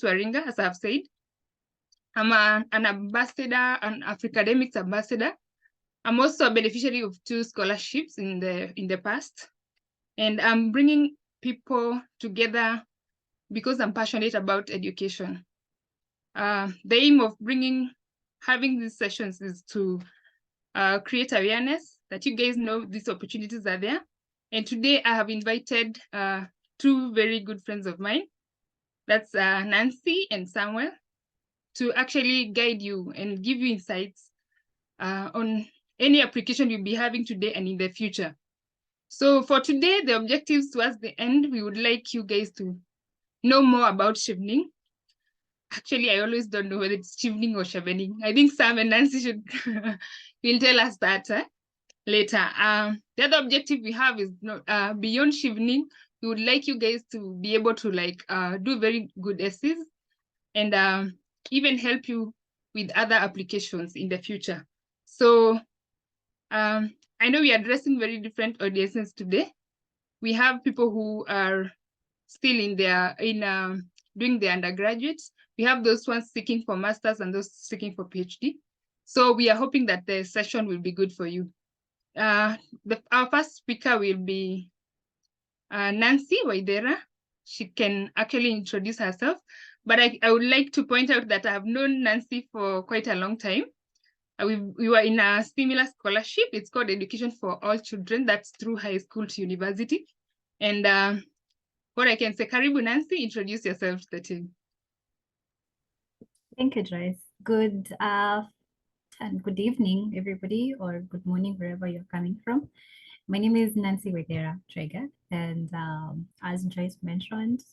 Waringa, as I've said. I'm an ambassador, an academics ambassador. I'm also a beneficiary of 2 scholarships in the past. And I'm bringing people together because I'm passionate about education. The aim of having these sessions is to create awareness that you guys know these opportunities are there. And today I have invited 2 very good friends of mine. That's Nancy and Samuel, to actually guide you and give you insights on any application you'll be having today and in the future. So for today, the objectives towards the end, we would like you guys to know more about Chevening. Actually, I always don't know whether it's Chevening or Chevening. I think Sam and Nancy should will tell us that later. The other objective we have is beyond Chevening. We would like you guys to be able to do very good essays and even help you with other applications in the future. So I know we are addressing very different audiences today. We have people who are still doing their undergraduates. We have those ones seeking for masters and those seeking for PhD. So we are hoping that the session will be good for you. Our first speaker will be Nancy Waidera. She can actually introduce herself, but I would like to point out that I have known Nancy for quite a long time. We were in a similar scholarship. It's called Education for All Children. That's through high school to university. And what I can say, Karibu Nancy, introduce yourself to the team. Thank you, Joyce. Good evening, everybody, or good morning, wherever you're coming from. My name is Nancy Wedera Trega, and as Joyce mentioned,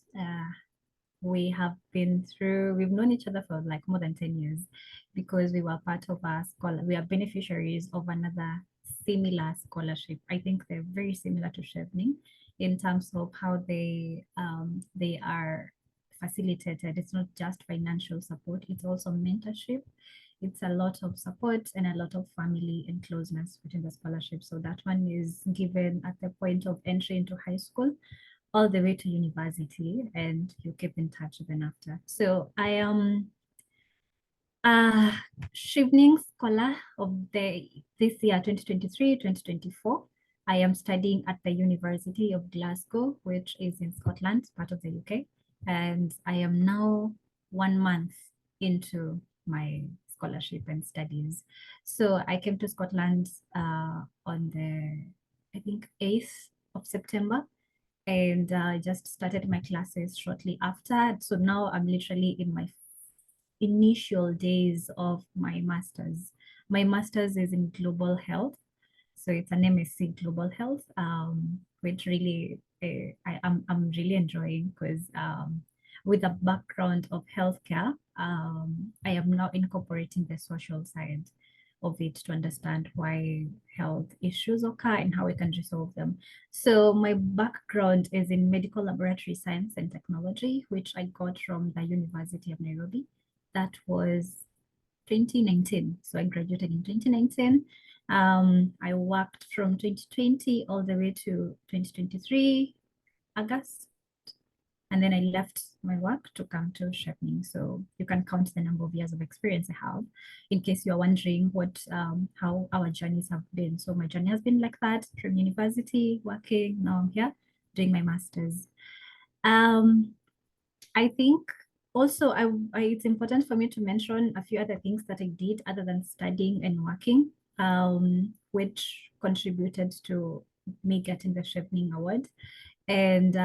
we've known each other for like more than 10 years because we were part of we are beneficiaries of another similar scholarship. I think they're very similar to Chevening in terms of how they are facilitated. It's not just financial support, it's also mentorship. It's a lot of support and a lot of family and closeness within the scholarship. So that one is given at the point of entry into high school all the way to university, and you keep in touch even after. So I am a Chevening scholar of this year 2023-2024. I am studying at the University of Glasgow, which is in Scotland, part of the UK. And I am now 1 month into my scholarship and studies. So I came to Scotland on the, I think, 8th of September. And I just started my classes shortly after. So now I'm literally in my initial days of my master's. My master's is in global health. So it's an MSc Global Health, which really I'm really enjoying because with a background of healthcare, I am now incorporating the social side of it to understand why health issues occur and how we can resolve them. So my background is in medical laboratory science and technology, which I got from the University of Nairobi. That was 2019. So I graduated in 2019. I worked from 2020 all the way to 2023, August. And then I left my work to come to Chevening. So you can count the number of years of experience I have, in case you're wondering how our journeys have been. So my journey has been like that, from university, working, now I'm here doing my master's. I think also it's important for me to mention a few other things that I did other than studying and working, which contributed to me getting the Chevening Award. And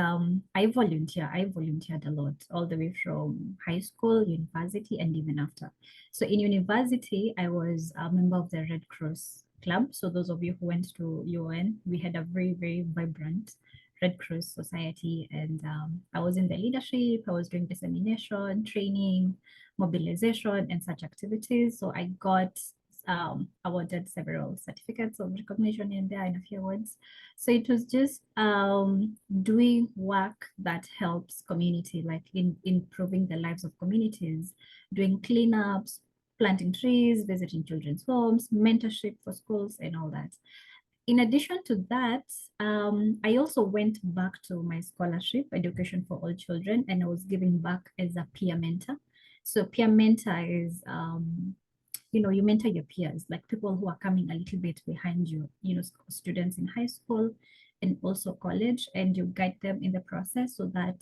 I volunteered a lot, all the way from high school, university, and even after. So in university, I was a member of the Red Cross Club. So those of you who went to UN, we had a very, very vibrant Red Cross Society, and I was in the leadership. I was doing dissemination, training, mobilization, and such activities. So I got awarded several certificates of recognition in there and a few awards. So it was just doing work that helps community, like in improving the lives of communities, doing cleanups, planting trees, visiting children's homes, mentorship for schools, and all that. in addition to that, I also went back to my scholarship, Education for All Children, and I was giving back as a peer mentor. So peer mentor is, you mentor your peers, like people who are coming a little bit behind you, students in high school and also college, and you guide them in the process so that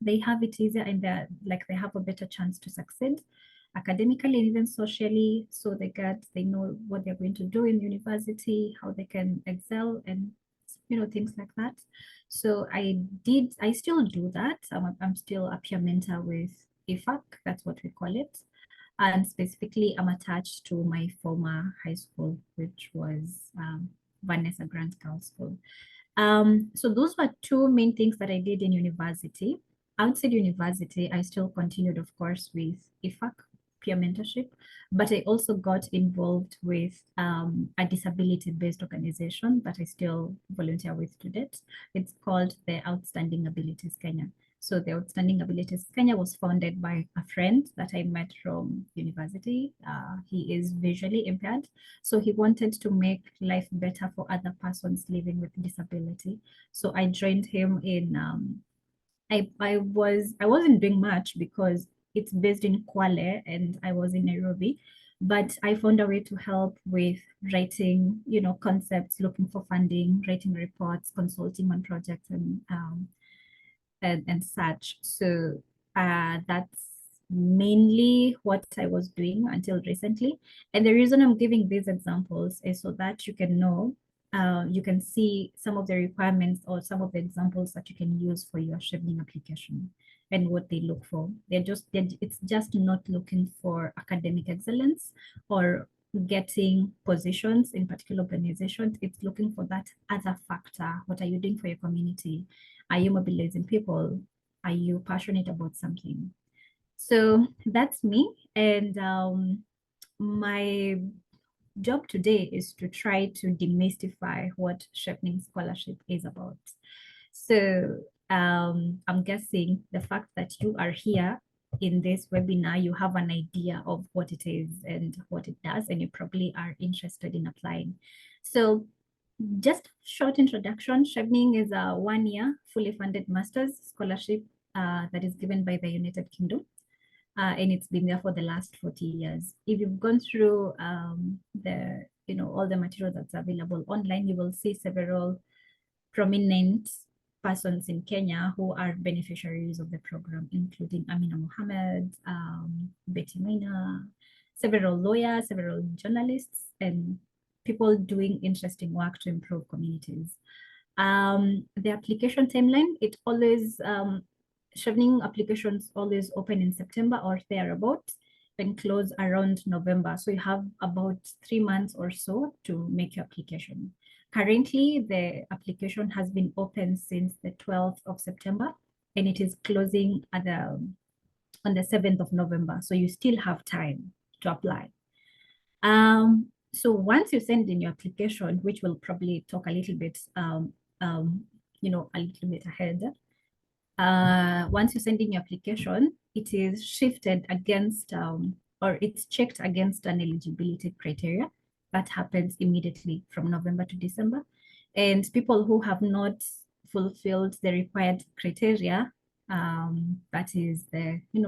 they have it easier and they have a better chance to succeed academically and even socially. So they know what they're going to do in university, how they can excel, and things like that. So I still do that. I'm still a peer mentor with IFAC, that's what we call it. And specifically, I'm attached to my former high school, which was Vanessa Grant Girls School. So those were two main things that I did in university. Outside university, I still continued, of course, with IFAC, peer mentorship, but I also got involved with a disability-based organization that I still volunteer with to date. It's called the Outstanding Abilities Kenya. So the Outstanding Abilities Kenya was founded by a friend that I met from university. He is visually impaired. So he wanted to make life better for other persons living with disability. So I joined him in, I wasn't doing much because it's based in Kwale and I was in Nairobi, but I found a way to help with writing, concepts, looking for funding, writing reports, consulting on projects and such. So that's mainly what I was doing until recently. And the reason I'm giving these examples is so that you can know, you can see some of the requirements or some of the examples that you can use for your Chevening application and what they look for. It's just not looking for academic excellence or getting positions in particular organizations. It's looking for that other factor. What are you doing for your community? Are you mobilizing people? Are you passionate about something? So that's me. And my job today is to try to demystify what Chevening Scholarship is about. So I'm guessing the fact that you are here in this webinar, you have an idea of what it is and what it does, and you probably are interested in applying. So just short introduction, Chevening is a 1-year fully funded master's scholarship that is given by the United Kingdom. And it's been there for the last 40 years. If you've gone through all the material that's available online, you will see several prominent persons in Kenya who are beneficiaries of the program, including Amina Mohammed, Betty Maina, several lawyers, several journalists, and people doing interesting work to improve communities. The application timeline, it always, Chevening applications always open in September or thereabout and close around November. So you have about 3 months or so to make your application. Currently, the application has been open since the 12th of September and it is closing on the 7th of November. So you still have time to apply. So once you send in your application, which we'll probably talk a little bit, a little bit ahead, once you send in your application, it is shifted against, or it's checked against an eligibility criteria that happens immediately from November to December. And people who have not fulfilled the required criteria, that is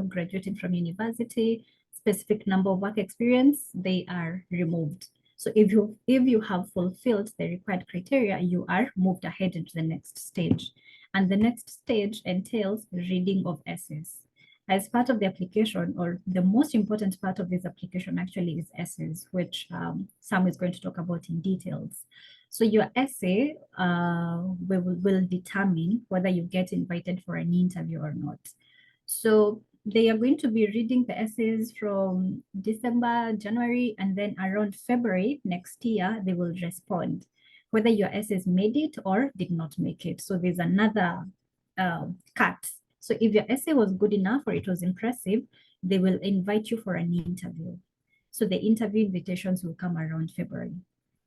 graduating from university, specific number of work experience, they are removed. So if you have fulfilled the required criteria, you are moved ahead into the next stage. And the next stage entails reading of essays. As part of the application, or the most important part of this application actually is essays, which Sam is going to talk about in details. So your essay will determine whether you get invited for an interview or not. So they are going to be reading the essays from December, January, and then around February next year, they will respond whether your essays made it or did not make it. So there's another cut. So if your essay was good enough or it was impressive, they will invite you for an interview. So the interview invitations will come around February.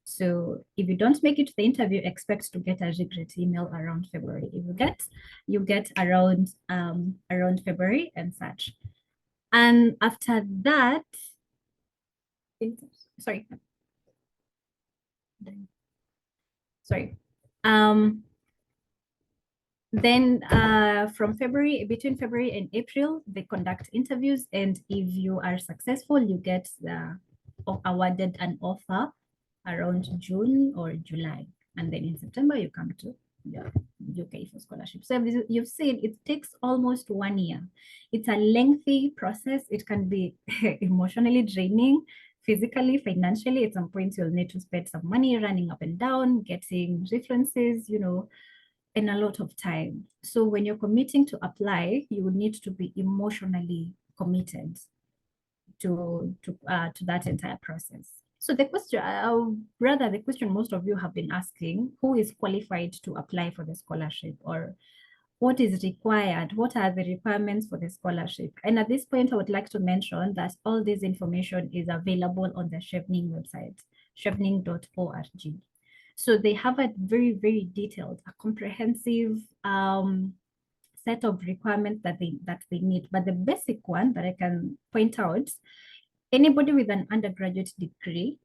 So if you don't make it to the interview, expect to get a regret email around February. If you get around February and such. And after that, sorry. sorry. Then between February and April, they conduct interviews, and if you are successful, you get awarded an offer around June or July, and then in September you come to the UK for scholarship. So you've seen it takes almost 1 year. It's a lengthy process. It can be emotionally draining, physically, financially. At some point, you'll need to spend some money running up and down, getting references, and a lot of time. So when you're committing to apply, you would need to be emotionally committed to that entire process. So the question, rather the question most of you have been asking, who is qualified to apply for the scholarship, or what is required? What are the requirements for the scholarship? And at this point, I would like to mention that all this information is available on the Chevening website, chevening.org. So they have a very, very detailed, a comprehensive set of requirements that they need. But the basic one that I can point out, anybody with an undergraduate degree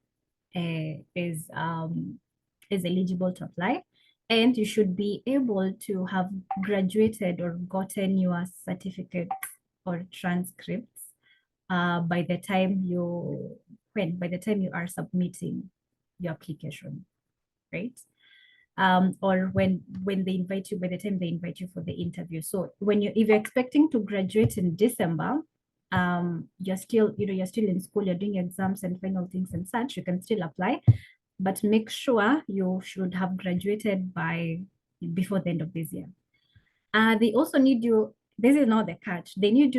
is eligible to apply, and you should be able to have graduated or gotten your certificate or transcripts by the time you are submitting your application, right? Or when they invite you, by the time they invite you for the interview. So if you're expecting to graduate in December, you're still in school, you're doing exams and final things and such, you can still apply, but make sure you should have graduated before the end of this year. They also need you. This is not the catch. They need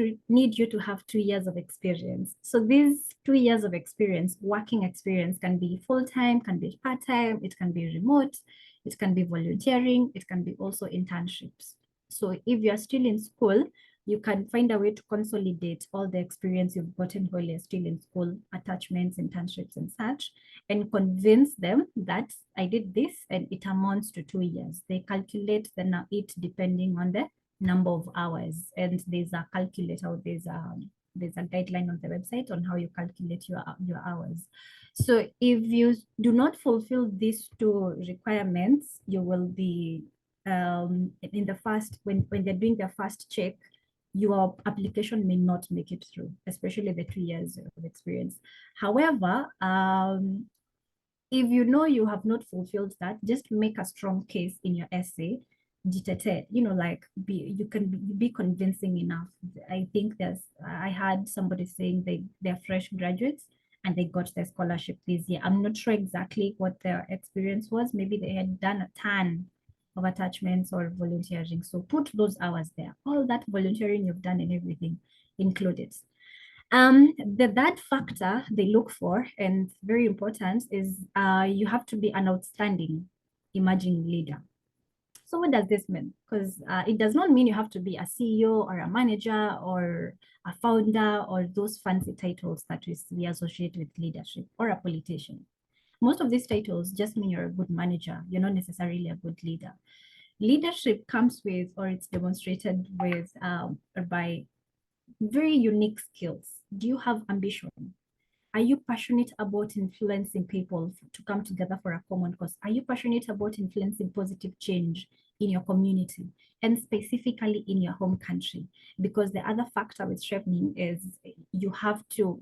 you to have 2 years of experience. So these 2 years of experience, working experience, can be full-time, can be part-time, it can be remote, it can be volunteering, it can be also internships. So if you're still in school, you can find a way to consolidate all the experience you've gotten while you're still in school, attachments, internships, and such, and convince them that I did this and it amounts to 2 years. They calculate it depending on the number of hours, and there's a calculator, there's a guideline on the website on how you calculate your hours. So if you do not fulfill these 2 requirements, you will be in the first, when they're doing their first check, your application may not make it through, especially the 2 years of experience. However, if you know you have not fulfilled that, just make a strong case in your essay. You can be convincing enough. I think I had somebody saying they're fresh graduates and they got their scholarship this year. I'm not sure exactly what their experience was. Maybe they had done a ton of attachments or volunteering. So put those hours there. All that volunteering you've done and everything included. The third factor they look for, and very important, is you have to be an outstanding emerging leader. So what does this mean? Because it does not mean you have to be a CEO or a manager or a founder or those fancy titles that we associate with leadership, or a politician. Most of these titles just mean you're a good manager. You're not necessarily a good leader. Leadership comes with, or it's demonstrated with, or by very unique skills. Do you have ambition? Are you passionate about influencing people to come together for a common cause? Are you passionate about influencing positive change in your community, and specifically in your home country? Because the other factor with Chevening is you have to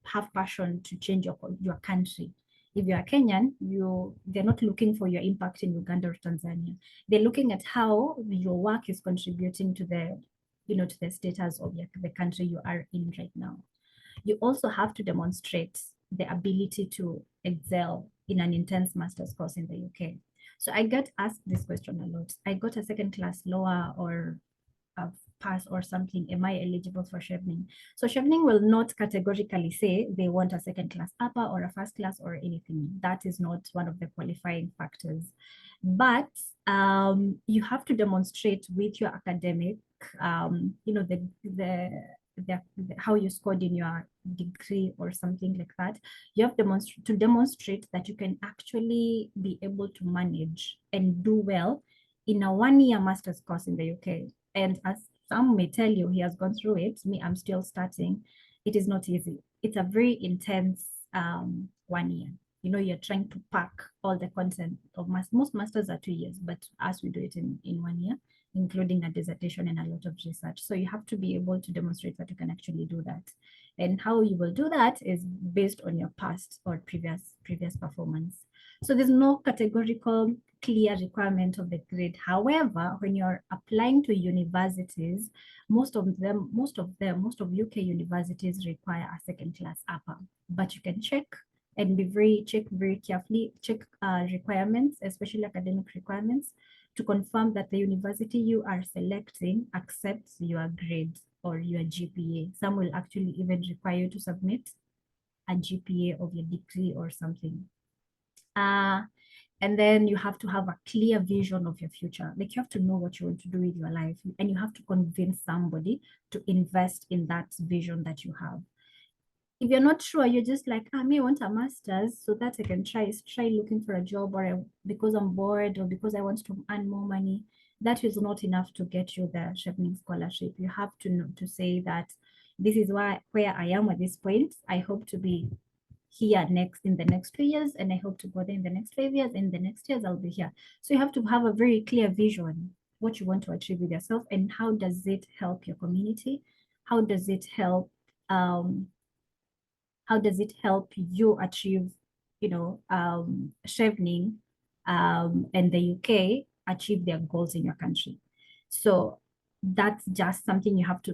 have passion to change your country. If you're a Kenyan, they're not looking for your impact in Uganda or Tanzania. They're looking at how your work is contributing to the status of the country you are in right now. You also have to demonstrate the ability to excel in an intense master's course in the UK. So I get asked this question a lot. I got a second class lower or a pass or something. Am I eligible for Chevening? So Chevening will not categorically say they want a second class upper or a first class or anything. That is not one of the qualifying factors. But you have to demonstrate with your academic, how you scored in your degree or something like that. You have to demonstrate that you can actually be able to manage and do well in a 1-year master's course in the UK. And as some may tell you, he has gone through it. Me, I'm still starting. It is not easy. It's a very intense 1 year. you're trying to pack all the content of most masters are 2 years, but as we do it in 1 year, including a dissertation and a lot of research. So you have to be able to demonstrate that you can actually do that. And how you will do that is based on your past or previous performance. So there's no categorical clear requirement of the grade. However, when you're applying to universities, most of UK universities require a second class upper, but you can check and check very carefully, check requirements, especially academic requirements, to confirm that the university you are selecting accepts your grade or your GPA. Some will actually even require you to submit a GPA of your degree or something. And then you have to have a clear vision of your future. Like, you have to know what you want to do with your life, and you have to convince somebody to invest in that vision that you have. If you're not sure, you're just like, I may want a master's so that I can try looking for a job, or because I'm bored, or because I want to earn more money. That is not enough to get you the Chevening scholarship. You have to know, to say that this is where I am at this point. I hope to be here in the next 2 years, and I hope to go there in the next 5 years. In the next years, I'll be here. So you have to have a very clear vision, what you want to achieve with yourself, and how does it help your community? How does it help you achieve, Chevening and the UK achieve their goals in your country? So that's just something you have to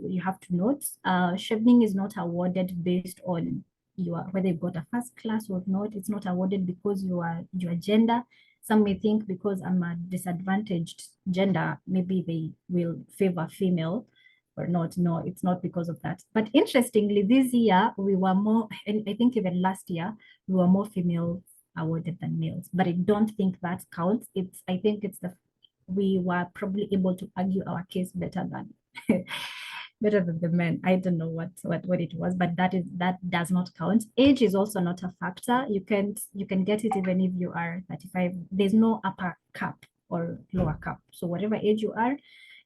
note. Chevening is not awarded based on whether you've got a first class or not. It's not awarded because your gender. Some may think because I'm a disadvantaged gender, maybe they will favor female or not. No, it's not because of that. But interestingly, this year we were more, and I think even last year, we were more females awarded than males. But I don't think that counts. I think we were probably able to argue our case better than the men. I don't know what it was, but that does not count. Age is also not a factor. You can get it even if you are 35. There's no upper cap or lower cap. So whatever age you are,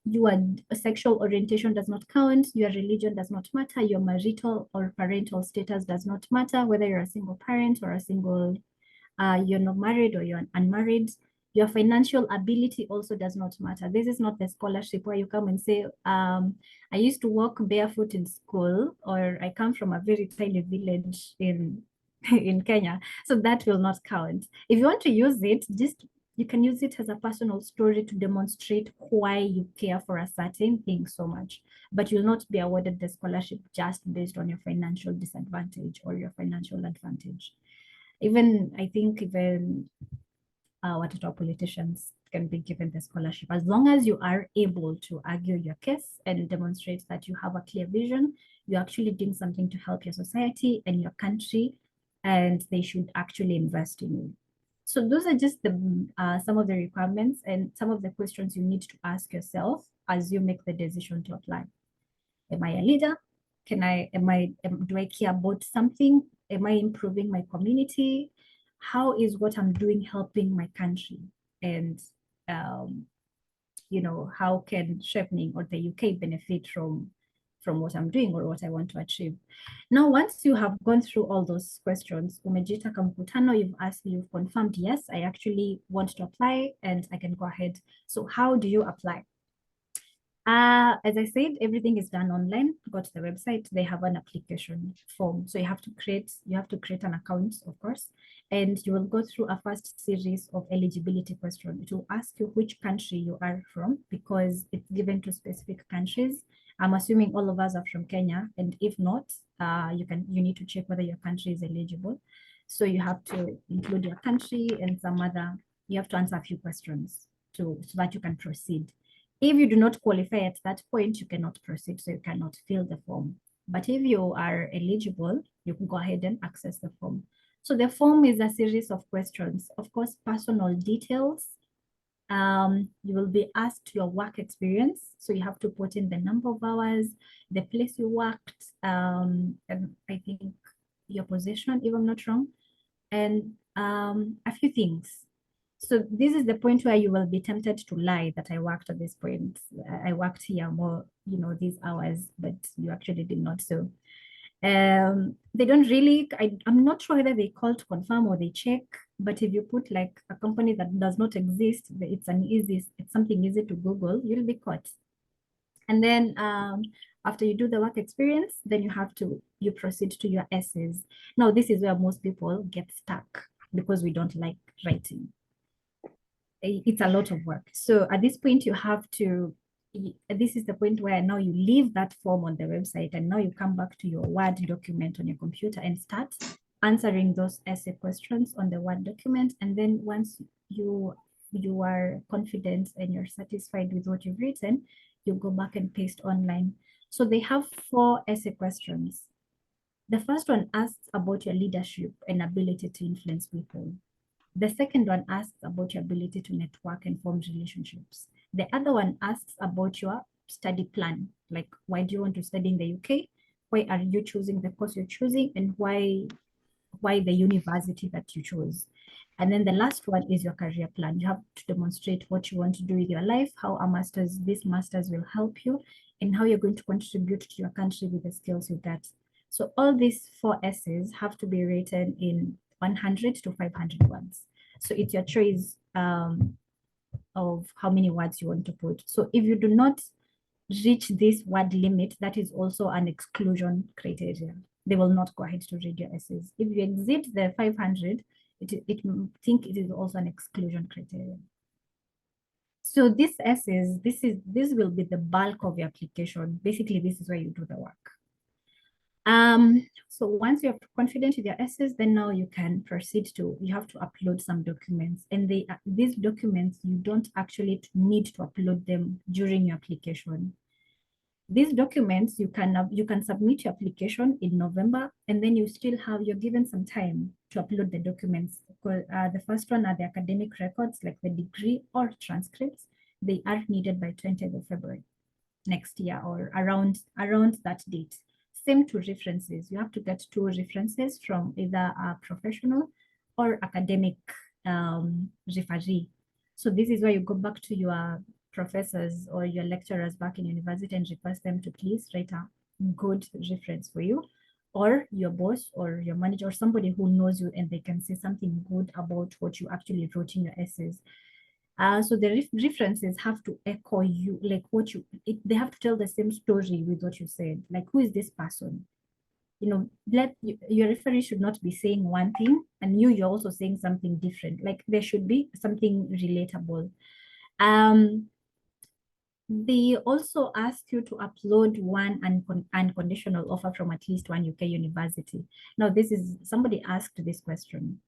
your sexual orientation does not count, your religion does not matter, your marital or parental status does not matter, whether you're a single parent or you're not married or you're unmarried. Your financial ability also does not matter. This is not the scholarship where you come and say, I used to walk barefoot in school, or I come from a very tiny village in Kenya. So that will not count. If you want to use it, you can use it as a personal story to demonstrate why you care for a certain thing so much, but you'll not be awarded the scholarship just based on your financial disadvantage or your financial advantage. I think what our politicians can be given the scholarship, as long as you are able to argue your case and demonstrate that you have a clear vision, you're actually doing something to help your society and your country, and they should actually invest in you. So those are just some of the requirements and some of the questions you need to ask yourself as you make the decision to apply. Am I a leader? Do I care about something? Am I improving my community? How is what I'm doing helping my country? And how can Chevening or the UK benefit from what I'm doing or what I want to achieve? Now, once you have gone through all those questions, umejita kamkutano, you've confirmed, yes, I actually want to apply and I can go ahead. So how do you apply? As I said, everything is done online. Go to the website, they have an application form. So you have to create an account, of course, and you will go through a first series of eligibility questions. It will ask you which country you are from, because it's given to specific countries. I'm assuming all of us are from Kenya, and if not, you need to check whether your country is eligible. So you have to include your country and you have to answer a few questions so that you can proceed. If you do not qualify at that point, you cannot proceed, so you cannot fill the form. But if you are eligible, you can go ahead and access the form. So the form is a series of questions, of course, personal details. You will be asked your work experience. So you have to put in the number of hours, the place you worked, and I think your position, if I'm not wrong, and a few things. So this is the point where you will be tempted to lie that I worked at this point. I worked here more, these hours, but you actually did not. So They don't really, I'm not sure whether they call to confirm or they check, but if you put like a company that does not exist, it's something easy to Google, you'll be caught. And then after you do the work experience, then you proceed to your essays. Now, this is where most people get stuck because we don't like writing. It's a lot of work. So at this point, this is the point where now you leave that form on the website and now you come back to your Word document on your computer and start answering those essay questions on the Word document. And then once you are confident and you're satisfied with what you've written, you go back and paste online. So they have 4 essay questions. The first one asks about your leadership and ability to influence people. The second one asks about your ability to network and form relationships. The other one asks about your study plan, like why do you want to study in the UK? Why are you choosing the course you're choosing, and why the university that you chose? And then the last one is your career plan. You have to demonstrate what you want to do with your life, how this master's will help you, and how you're going to contribute to your country with the skills you get. So all these 4 essays have to be written in 100 to 500 words. So it's your choice of how many words you want to put. So if you do not reach this word limit, that is also an exclusion criteria. They will not go ahead to read your essays. If you exceed the 500, think it is also an exclusion criteria. So these essays, this will be the bulk of your application. Basically, this is where you do the work. So once you're confident with your essays, then now you can proceed you have to upload some documents, and these documents, you don't actually need to upload them during your application. These documents, you can submit your application in November, and then you're given some time to upload the documents. The first one are the academic records, like the degree or transcripts. They are needed by 20th of February next year, or around that date. Same to references. You have to get 2 references from either a professional or academic referee. So this is where you go back to your professors or your lecturers back in university and request them to please write a good reference for you, or your boss or your manager or somebody who knows you and they can say something good about what you actually wrote in your essays. So the references have to echo you, like they have to tell the same story with what you said. Like, who is this person? Your referee should not be saying one thing and you're also saying something different. Like, there should be something relatable. They also ask you to upload one unconditional offer from at least one UK university. Now, somebody asked this question.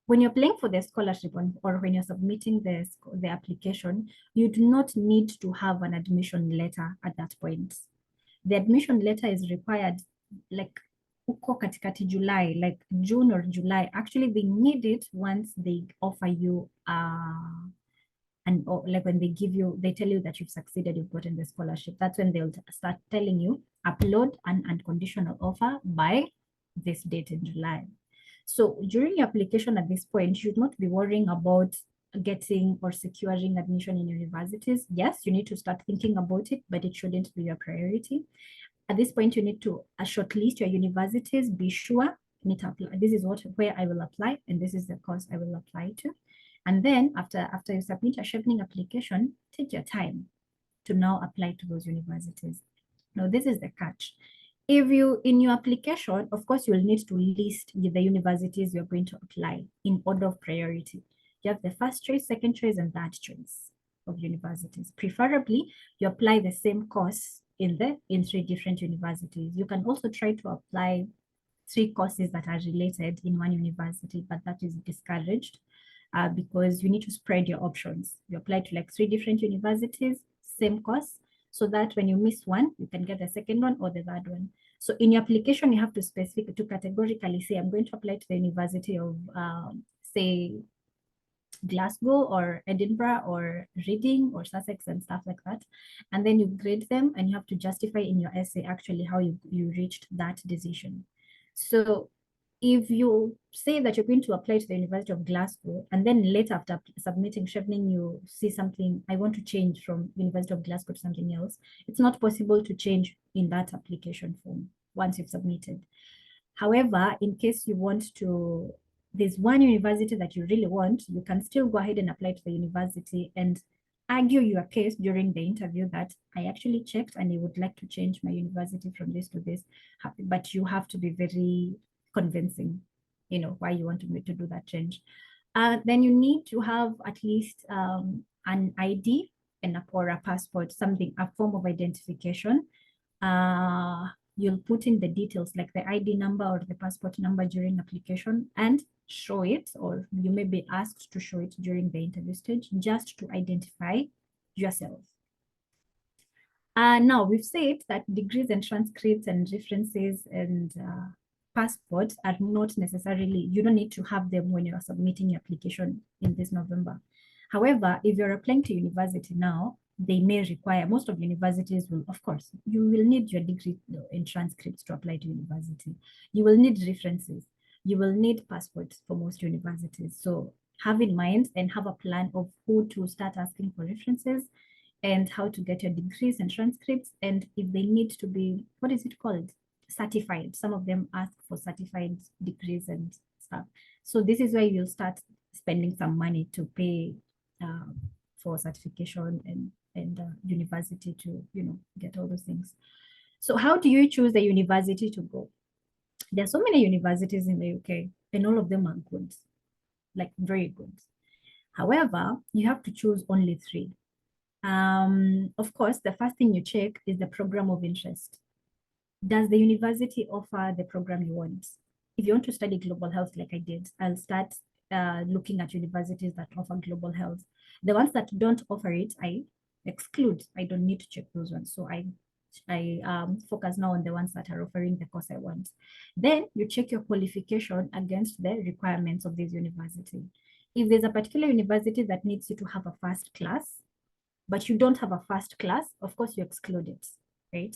When you're applying for the scholarship or when you're submitting the application, you do not need to have an admission letter at that point. The admission letter is required like uko katikati July, like June or July. Actually, they need it once they offer you like when they tell you that you've succeeded, you've gotten the scholarship. That's when they'll start telling you upload an unconditional offer by this date in July. So during your application at this point, you should not be worrying about getting or securing admission in universities. Yes, you need to start thinking about it, but it shouldn't be your priority. At this point, you need to shortlist your universities, be sure you need to apply. This is where I will apply, and this is the course I will apply to. And then after you submit your Chevening application, take your time to now apply to those universities. Now, this is the catch. In your application, of course, you will need to list the universities you're going to apply in order of priority. You have the first choice, second choice, and third choice of universities. Preferably, you apply the same course in 3 different universities. You can also try to apply 3 courses that are related in one university, but that is discouraged because you need to spread your options. You apply to like 3 different universities, same course, so that when you miss one, you can get the second one or the third one. So in your application, you have to categorically say, I'm going to apply to the University of, say, Glasgow or Edinburgh or Reading or Sussex and stuff like that. And then you grade them and you have to justify in your essay actually how you reached that decision. So if you say that you're going to apply to the University of Glasgow, and then later after submitting Chevening, you see something, I want to change from University of Glasgow to something else, it's not possible to change in that application form once you've submitted. However, in case you want to, there's one university that you really want, you can still go ahead and apply to the university and argue your case during the interview that I actually checked and I would like to change my university from this to this. But you have to be very convincing, why you want to do that change. Then you need to have at least an ID or a passport, something, a form of identification. You'll put in the details like the ID number or the passport number during application and show it, or you may be asked to show it during the interview stage just to identify yourself. Now we've said that degrees and transcripts and references and passports are not necessarily, you don't need to have them when you're submitting your application in this November. However, if you're applying to university now, they may require, most of universities will, of course, you will need your degree and transcripts to apply to university. You will need references. You will need passports for most universities. So have in mind and have a plan of who to start asking for references and how to get your degrees and transcripts. And if they need to be, what is it called? Certified. Some of them ask for certified degrees and stuff. So this is where you'll start spending some money to pay for certification and university to, get all those things. So how do you choose the university to go? There are so many universities in the UK and all of them are good, like very good. However, you have to choose only 3. Of course, the first thing you check is the program of interest. Does the university offer the program you want? If you want to study global health like I did, I'll start looking at universities that offer global health. The ones that don't offer it, I exclude. I don't need to check those ones. So I focus now on the ones that are offering the course I want. Then you check your qualification against the requirements of this university. If there's a particular university that needs you to have a first class, but you don't have a first class, of course you exclude it, right?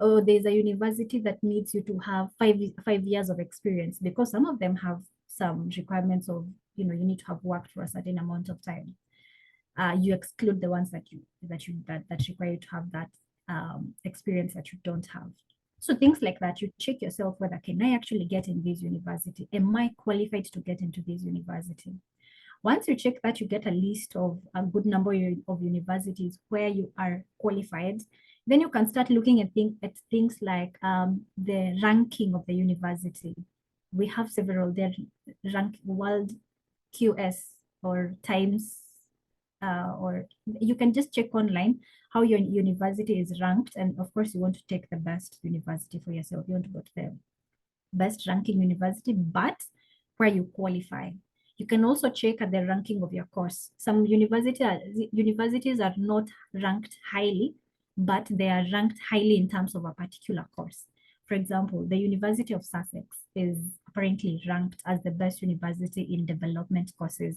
Or there's a university that needs you to have 5 years of experience, because some of them have some requirements of, you need to have worked for a certain amount of time. You exclude the ones that require you to have that experience that you don't have. So things like that, you check yourself whether can I actually get in this university? Am I qualified to get into this university? Once you check that, you get a list of a good number of universities where you are qualified. Then you can start looking at things like the ranking of the university. We have several there, World QS or Times, or you can just check online how your university is ranked. And of course, you want to take the best university for yourself. You want to go to the best ranking university, but where you qualify. You can also check at the ranking of your course. Some universities are not ranked highly, but they are ranked highly in terms of a particular course. For example, the University of Sussex is apparently ranked as the best university in development courses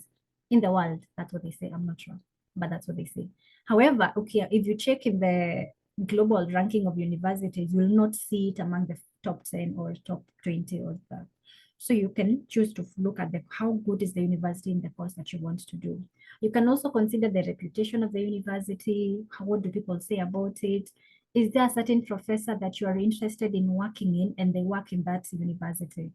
in the world. That's what they say. I'm not sure, but that's what they say. However, okay, if you check in the global ranking of universities, you will not see it among the top 10 or top 20 or that. So you can choose to look at how good is the university in the course that you want to do. You can also consider the reputation of the university. What do people say about it? Is there a certain professor that you are interested in working in and they work in that university?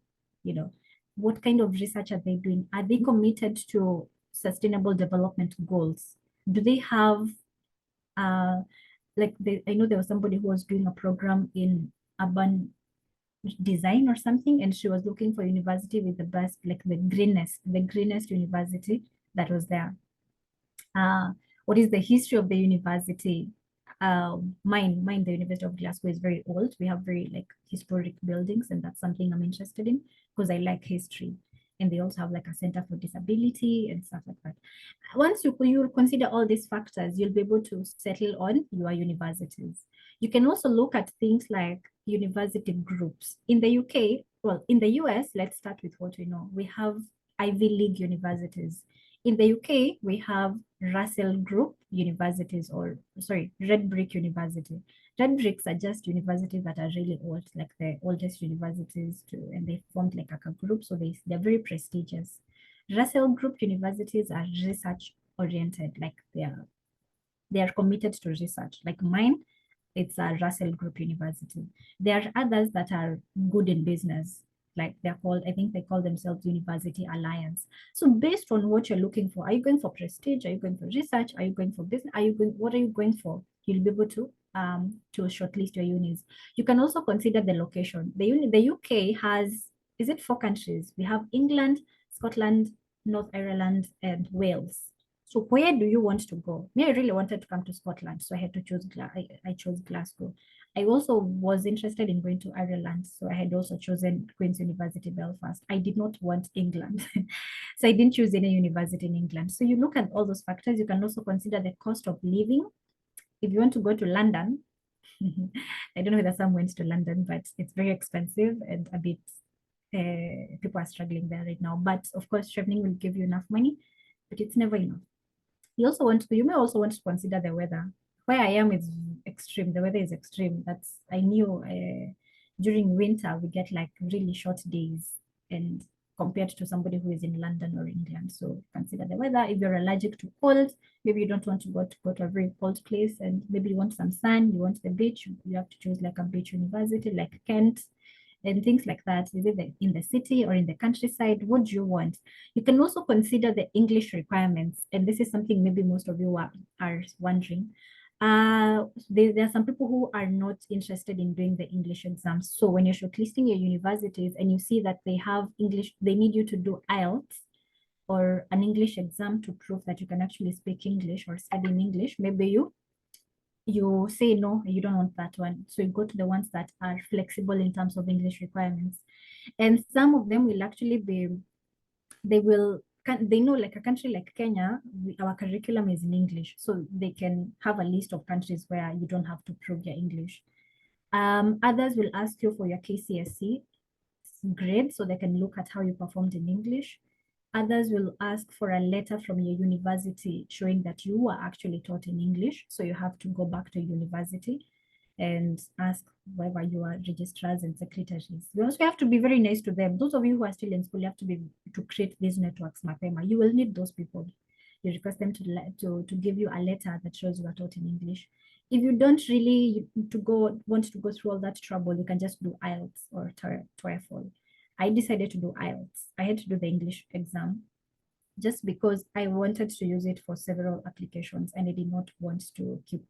What kind of research are they doing? Are they committed to sustainable development goals? Do they have, I know there was somebody who was doing a program in urban design or something, and she was looking for university with the best, like the greenest university that was there. What is the history of the university? Mine, the University of Glasgow is very old. We have very historic buildings, and that's something I'm interested in because I like history. And they also have a center for disability and stuff like that. Once you consider all these factors, you'll be able to settle on your universities. You can also look at things like university groups. In the UK, well, in the US, let's start with what we know. We have Ivy League universities. In the UK, we have Russell Group universities, or sorry, Red Brick University. Red bricks are just universities that are really old, like the oldest universities too, and they formed like a group, so they're very prestigious. Russell Group universities are research oriented, like they are committed to research. Like mine, it's a Russell Group University. There are others that are good in business, like they're called, I think they call themselves University Alliance. So based on what you're looking for, are you going for prestige? Are you going for research? Are you going for business? What are you going for? You'll be able to shortlist your unis. You can also consider the location. The UK has, is it 4 countries? We have England, Scotland, North Ireland, and Wales. So where do you want to go? Me, I really wanted to come to Scotland, so I had to choose. I chose Glasgow. I also was interested in going to Ireland, so I had also chosen Queen's University Belfast. I did not want England, so I didn't choose any university in England. So you look at all those factors. You can also consider the cost of living. If you want to go to London, I don't know whether some went to London, but it's very expensive and a bit. People are struggling there right now. But of course, Chevening will give you enough money, but it's never enough. You may also want to consider the weather. Where I am is extreme. The weather is extreme. I knew during winter we get like really short days, and compared to somebody who is in London or England. So consider the weather. If you're allergic to cold, maybe you don't want to go to a very cold place, and maybe you want some sun, you want the beach, you have to choose like a beach university like Kent and things like that. Is it in the city or in the countryside? What do you want? You can also consider the English requirements. And this is something maybe most of you are wondering. There are some people who are not interested in doing the English exams. So when you're shortlisting your universities and you see that they have English, they need you to do IELTS or an English exam to prove that you can actually speak English or study in English. Maybe you say no, you don't want that one. So you go to the ones that are flexible in terms of English requirements. And some of them will actually they know, like a country like Kenya, our curriculum is in English. So they can have a list of countries where you don't have to prove your English. Others will ask you for your KCSE grade so they can look at how you performed in English. Others will ask for a letter from your university showing that you were actually taught in English. So you have to go back to university and ask whether you are registrars and secretaries. You also have to be very nice to them. Those of you who are still in school, you have to create these networks, mapema. You will need those people. You request them to give you a letter that shows you are taught in English. If you don't really want to go through all that trouble, you can just do IELTS or TOEFL. I decided to do IELTS. I had to do the English exam just because I wanted to use it for several applications and I did not want to keep,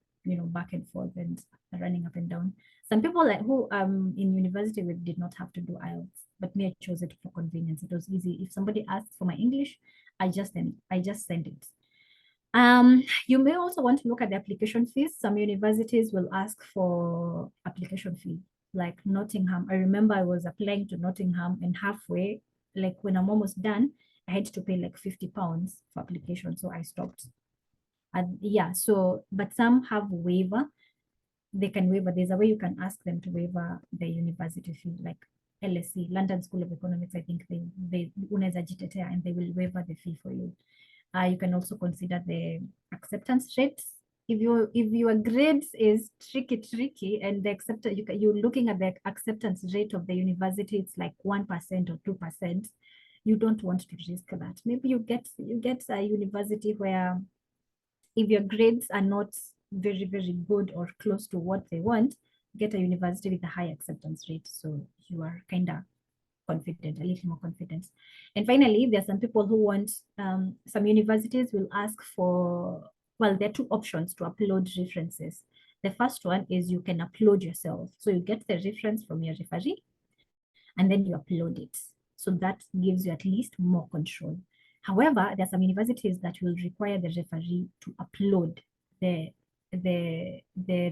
back and forth and running up and down. Some people who in university did not have to do IELTS, but me, I chose it for convenience. It was easy. If somebody asked for my English, I just send it. You may also want to look at the application fees. Some universities will ask for application fee, like Nottingham. I remember I was applying to Nottingham and halfway, like when I'm almost done, I had to pay like £50 for application. So I stopped. And yeah, but some have waiver. They can waiver. There's a way you can ask them to waiver the university fee, like LSE, London School of Economics. I think they unaweza jitetea and they will waiver the fee for you. You can also consider the acceptance rates. If your grades is tricky, and you're looking at the acceptance rate of the university, it's like 1% or 2%. You don't want to risk that. Maybe you get a university where if your grades are not very, very good or close to what they want, get a university with a high acceptance rate. So you are kind of confident, a little more confident. And finally, there are some people who want, some universities will ask for, well, there are two options to upload references. The first one is you can upload yourself. So you get the reference from your referee and then you upload it. So that gives you at least more control. However, there are some universities that will require the referee to upload the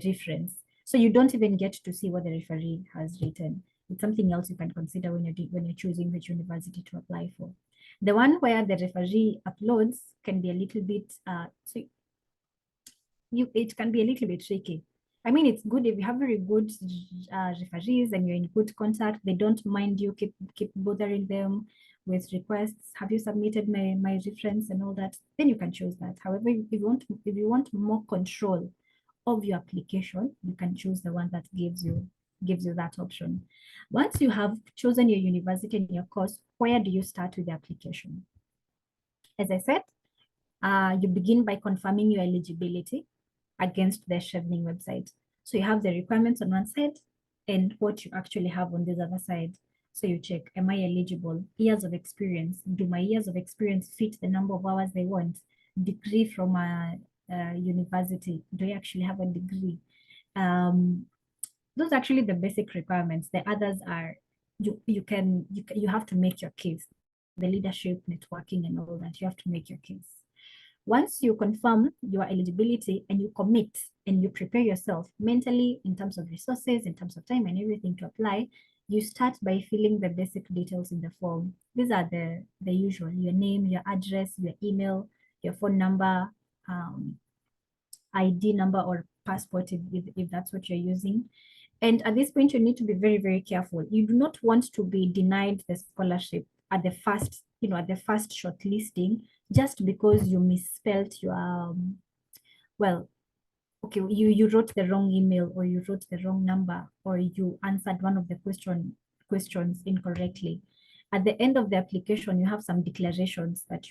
reference. So you don't even get to see what the referee has written. It's something else you can consider when you're choosing which university to apply for. The one where the referee uploads can be a little bit it can be a little bit tricky. I mean, it's good if you have very good referees and you're in good contact. They don't mind you keep bothering them with requests. Have you submitted my reference and all that? Then you can choose that. However, if you want more control of your application, you can choose the one that gives you that option. Once you have chosen your university and your course, where do you start with the application? As I said, you begin by confirming your eligibility against the Chevening website. So you have the requirements on one side and what you actually have on this other side. So you check, am I eligible? Years of experience. Do my years of experience fit the number of hours they want? Degree from a university. Do I actually have a degree? Those are actually the basic requirements. The others are you have to make your case. The leadership, networking, and all that. You have to make your case. Once you confirm your eligibility and you commit and you prepare yourself mentally in terms of resources, in terms of time and everything to apply, you start by filling the basic details in the form. These are the usual: your name, your address, your email, your phone number, ID number or passport if that's what you're using. And at this point, you need to be very, very careful. You do not want to be denied the scholarship at the first, at the first shortlisting, just because you misspelled your, well, okay, you wrote the wrong email, or you wrote the wrong number, or you answered one of the questions incorrectly. At the end of the application, you have some declarations that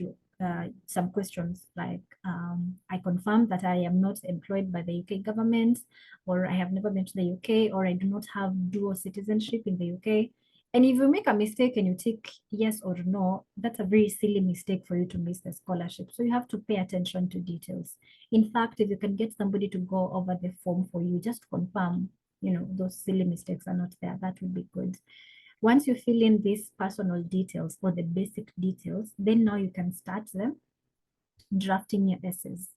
some questions like, I confirm that I am not employed by the UK government, or I have never been to the UK, or I do not have dual citizenship in the UK. And if you make a mistake and you tick yes or no, that's a very silly mistake for you to miss the scholarship. So you have to pay attention to details. In fact, if you can get somebody to go over the form for you, just confirm, those silly mistakes are not there. That would be good. Once you fill in these personal details or the basic details, then now you can start them drafting your essays.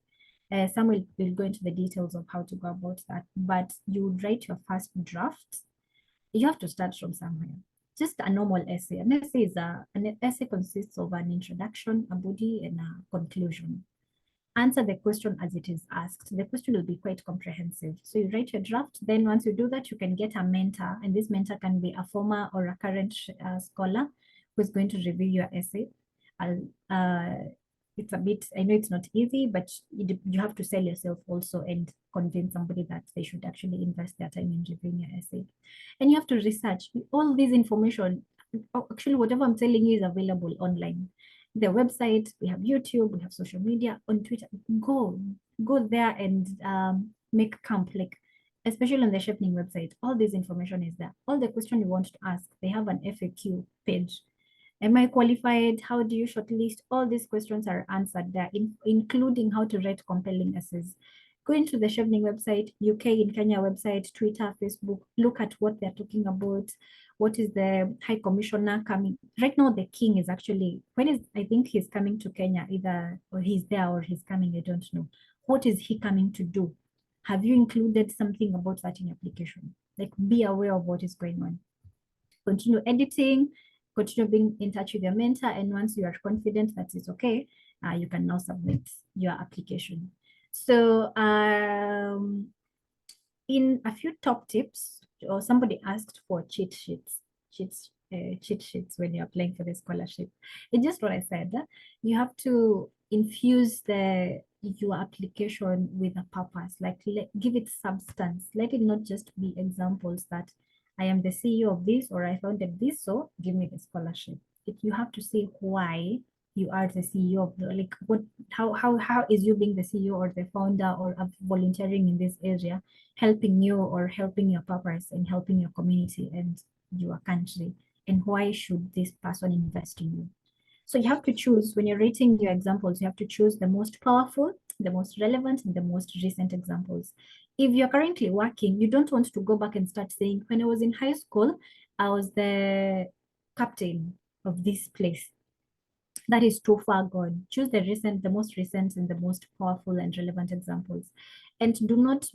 Some will go into the details of how to go about that, but you would write your first draft. You have to start from somewhere. Just a normal essay. An essay an essay consists of an introduction, a body, and a conclusion. Answer the question as it is asked. The question will be quite comprehensive. So you write your draft. Then once you do that, you can get a mentor, and this mentor can be a former or a current scholar who is going to review your essay. It's a bit, I know it's not easy, but you have to sell yourself also and convince somebody that they should actually invest their time in reviewing your essay. And you have to research all this information. Actually, whatever I'm telling you is available online. The website, we have YouTube, we have social media, on Twitter. Go there and make camp, like especially on the Chevening website. All this information is there. All the questions you want to ask, they have an FAQ page. Am I qualified? How do you shortlist? All these questions are answered there, including how to write compelling essays. Go into the Chevening website, UK in Kenya website, Twitter, Facebook, look at what they're talking about. What is the High Commissioner coming? Right now, the King is actually, I think he's coming to Kenya, either or he's there or he's coming, I don't know. What is he coming to do? Have you included something about that in your application? Like, be aware of what is going on. Continue editing, continue being in touch with your mentor, and once you are confident that it's okay, you can now submit your application. So in a few top tips, or somebody asked for cheat sheets when you're applying for the scholarship. It's just what I said. You have to infuse your application with a purpose, like give it substance. Let it not just be examples that I am the CEO of this, or I founded this, so give me the scholarship. You have to say why you are the CEO of like how is you being the CEO or the founder or volunteering in this area helping you or helping your purpose and helping your community and your country, and why should this person invest in you? So you have to choose, when you're rating your examples, you have to choose the most powerful, the most relevant, and the most recent examples. If you're currently working, you don't want to go back and start saying, when I was in high school, I was the captain of this place. That is too far gone. Choose the most recent and the most powerful and relevant examples. And do not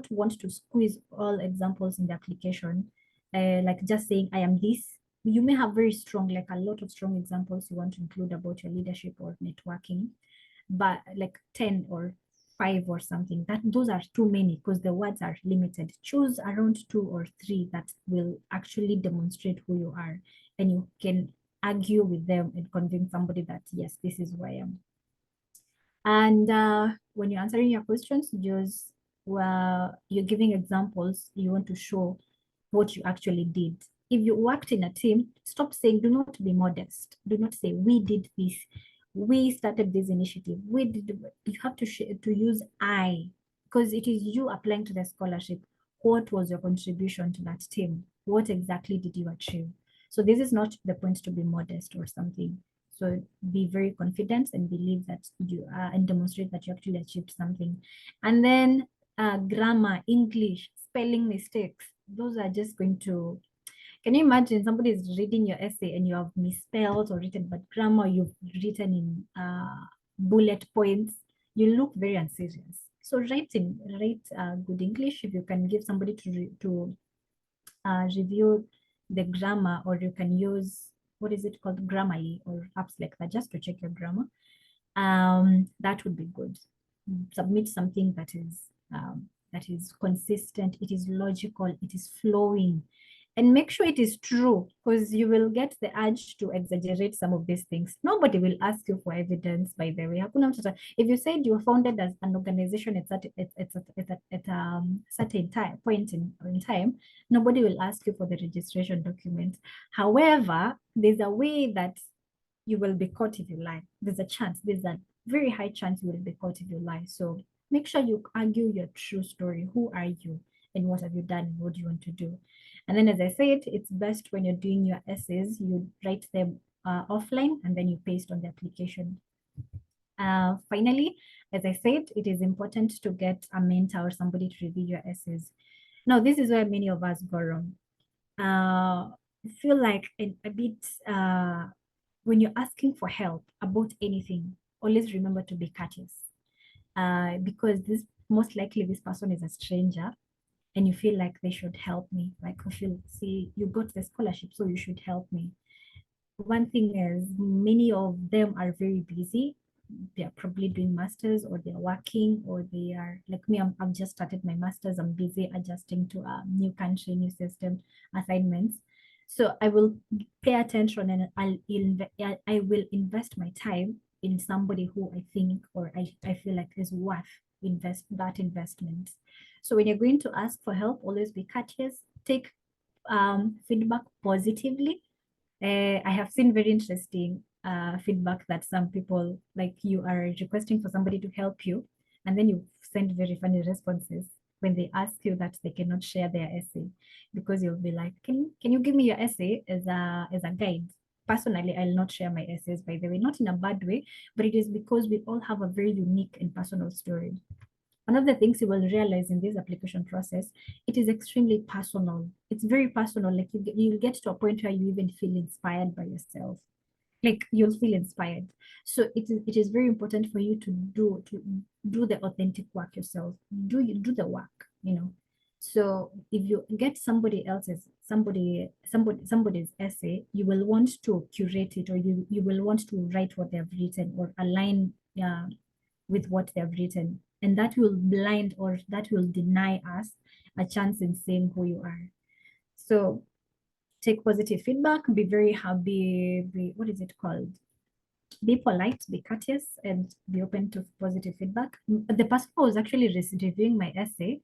want to squeeze all examples in the application, like just saying, I am this. You may have very strong, like a lot of strong examples you want to include about your leadership or networking, but like 10 or 5 or something, those are too many because the words are limited. Choose around 2 or 3 that will actually demonstrate who you are, and you can argue with them and convince somebody that, yes, this is who I am. And when you're answering your questions, use well, you're giving examples, you want to show what you actually did. If you worked in a team, stop saying, do not be modest. Do not say, we did this. We started this initiative. We did. You have to use I, because it is you applying to the scholarship. What was your contribution to that team? What exactly did you achieve? So this is not the point to be modest or something. So be very confident and believe that you are and demonstrate that you actually achieved something. And then grammar, English, spelling mistakes, those are just going to, can you imagine somebody is reading your essay and you have misspelled or written bad grammar, you've written in bullet points, you look very unserious. So write good English. If you can give somebody to review the grammar, or you can use, what is it called, Grammarly or apps like that, just to check your grammar. That would be good. Submit something that is consistent, it is logical, it is flowing, and make sure it is true, because you will get the urge to exaggerate some of these things. Nobody will ask you for evidence, by the way. If you said you were founded as an organization at certain point in time, nobody will ask you for the registration document. However, there's a way that you will be caught if you lie. There's a very high chance you will be caught if you lie. So make sure you argue your true story. Who are you and what have you done and what do you want to do? And then, as I said, it's best when you're doing your essays, you write them offline and then you paste on the application. Finally, as I said, it is important to get a mentor or somebody to review your essays. Now, this is where many of us go wrong. I feel like a bit when you're asking for help about anything, always remember to be courteous. Because most likely this person is a stranger and you feel like they should help me. Like, you feel, see, you got the scholarship, so you should help me. One thing is, many of them are very busy. They're probably doing masters, or they're working, or they are like me. I've just started my masters. I'm busy adjusting to a new country, new system, assignments. So I will pay attention, and I will invest my time in somebody who I think, or I feel like is worth that investment. So when you're going to ask for help, always be courteous. Take feedback positively. I have seen very interesting feedback that some people, like, you are requesting for somebody to help you, and then you send very funny responses when they ask you that they cannot share their essay, because you'll be like, can you give me your essay as a guide? Personally, I'll not share my essays, by the way, not in a bad way, but it is because we all have a very unique and personal story. One of the things you will realize in this application process, it is extremely personal. It's very personal. Like, you'll get to a point where you even feel inspired by yourself. Like, you'll feel inspired. So it is very important for you to do the authentic work yourself. Do the work, you know. So if you get somebody's essay, you will want to curate it, or you will want to write what they have written, or align with what they have written, and that will blind, or that will deny us a chance in seeing who you are. So take positive feedback, be very happy, what is it called? Be polite, be courteous, and be open to positive feedback. The person who was actually reviewing my essay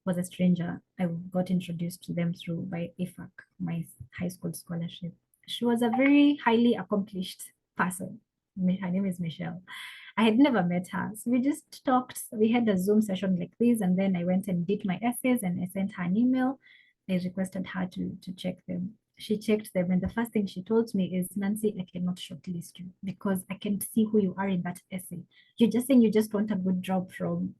was a stranger. I got introduced to them through by IFAC, my high school scholarship. She was a very highly accomplished person. Her name is Michelle. I had never met her. So we just talked. We had a Zoom session like this, and then I went and did my essays, and I sent her an email. I requested her to check them. She checked them, and the first thing she told me is, Nancy, I cannot shortlist you because I can see who you are in that essay. You're just saying you just want a good job from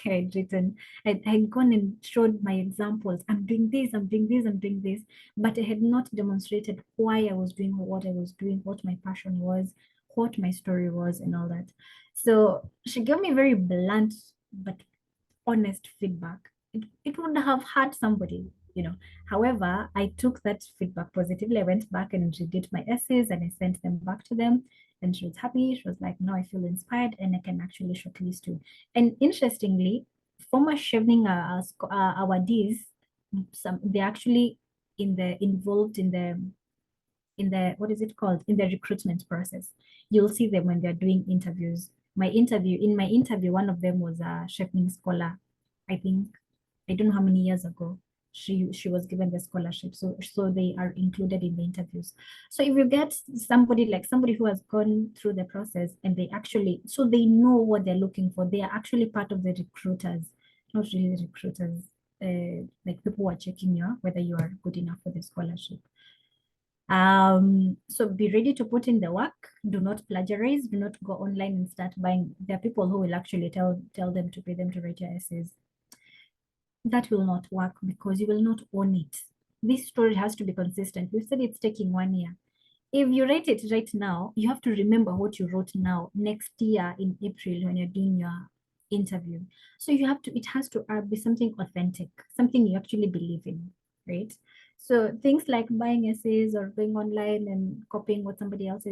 I had written. I had gone and showed my examples. I'm doing this, I'm doing this, I'm doing this, but I had not demonstrated why I was doing what I was doing, what my passion was, what my story was, and all that. So she gave me very blunt but honest feedback. It would have hurt somebody, you know. However, I took that feedback positively. I went back and redid my essays and I sent them back to them. And she was happy. She was like, no, I feel inspired and I can actually shortlist you. And interestingly, former Chevening awardees, they're actually involved in the what is it called, in the recruitment process. You'll see them when they're doing interviews. In my interview, one of them was a Chevening scholar. I think, I don't know how many years ago, she was given the scholarship. So they are included in the interviews. So if you get somebody who has gone through the process and they actually, so they know what they're looking for, they are actually part of the recruiters, not really recruiters, like people who are checking you whether you are good enough for the scholarship. So be ready to put in the work. Do not plagiarize. Do not go online and start buying. There are people who will actually tell them to pay them to write your essays. That will not work because you will not own it. This story has to be consistent. We said it's taking 1 year. If you write it right now, you have to remember what you wrote now next year in April when you're doing your interview. So you have to, it has to be something authentic, something you actually believe in, right? So things like buying essays or going online and copying what somebody else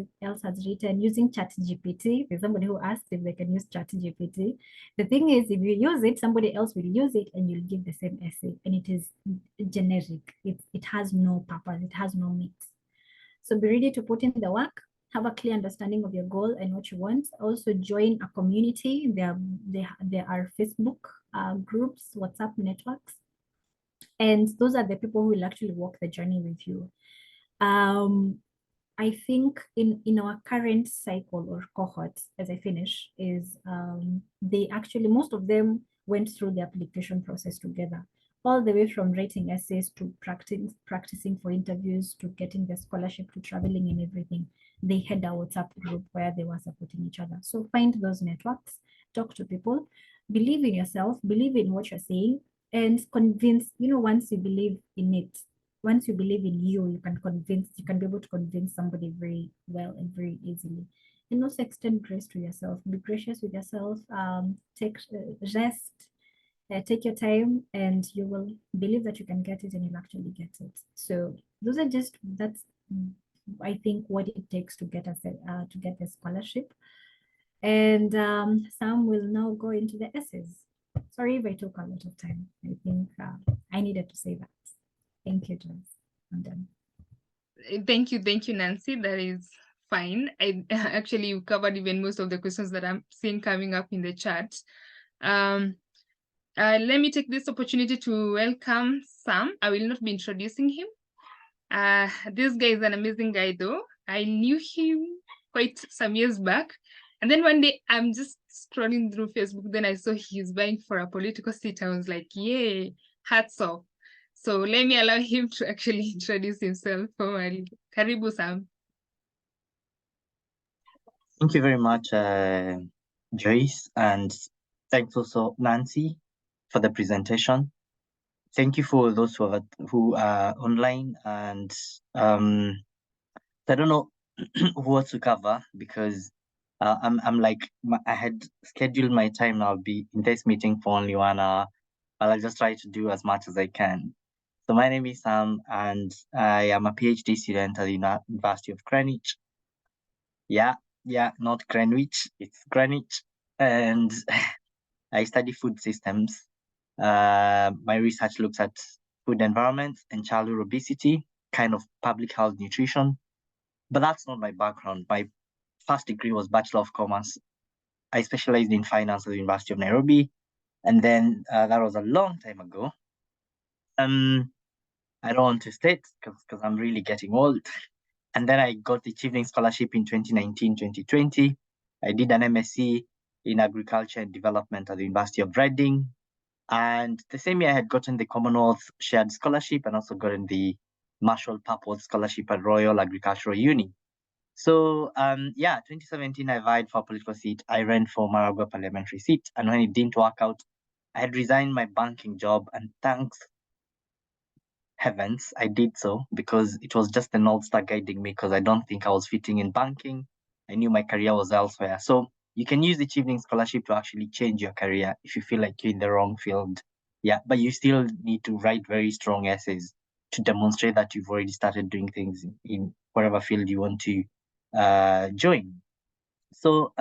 has written, using ChatGPT. There's somebody who asked if they can use ChatGPT. The thing is, if you use it, somebody else will use it and you'll give the same essay, and it is generic. It has no purpose. It has no meat. So be ready to put in the work, have a clear understanding of your goal and what you want. Also join a community. There are Facebook groups, WhatsApp networks, and those are the people who will actually walk the journey with you. I think in our current cycle or cohort, as I finish, is they actually, most of them went through the application process together, all the way from writing essays to practicing for interviews to getting the scholarship to traveling and everything. They had a WhatsApp group where they were supporting each other. So find those networks, talk to people, believe in yourself, believe in what you're saying, and convince, once you believe in it, once you believe in you can be able to convince somebody very well and very easily. And also extend grace to yourself. Be gracious with yourself. Take rest. Take your time, and you will believe that you can get it, and you'll actually get it. So that's I think what it takes to get to get the scholarship. And Sam will now go into the essays. Sorry if I took a lot of time. I think I needed to say that. Thank you, Joyce. I'm done. Thank you, Nancy. That is fine. I actually, you covered even most of the questions that I'm seeing coming up in the chat. Let me take this opportunity to welcome Sam. I will not be introducing him. This guy is an amazing guy, though. I knew him quite some years back. And then one day I'm just scrolling through Facebook. Then I saw he's vying for a political seat. I was like, yay, hats off. So let me allow him to actually introduce himself formally. Karibu, Sam. Thank you very much, Joyce, and thanks also, Nancy, for the presentation. Thank you for those who are online, and I don't know what to cover because I'm like, I had scheduled my time. I'll be in this meeting for only 1 hour, but I'll just try to do as much as I can. So my name is Sam, and I am a PhD student at the University of Greenwich. Yeah, not Greenwich, it's Greenwich, and I study food systems. My research looks at food environment and childhood obesity, kind of public health nutrition. But that's not my background. My first degree was Bachelor of Commerce. I specialized in finance at the University of Nairobi. And then that was a long time ago. I don't want to state because I'm really getting old. And then I got the Chevening Scholarship in 2019, 2020. I did an MSc in Agriculture and Development at the University of Reading. And the same year I had gotten the Commonwealth Shared Scholarship and also gotten the Marshall Papworth Scholarship at Royal Agricultural Uni. So 2017, I vied for a political seat. I ran for Maragua parliamentary seat. And when it didn't work out, I had resigned my banking job, and thanks heavens I did so, because it was just the North Star guiding me, because I don't think I was fitting in banking. I knew my career was elsewhere. So you can use the Chevening Scholarship to actually change your career if you feel like you're in the wrong field. Yeah, but you still need to write very strong essays to demonstrate that you've already started doing things in whatever field you want to join. So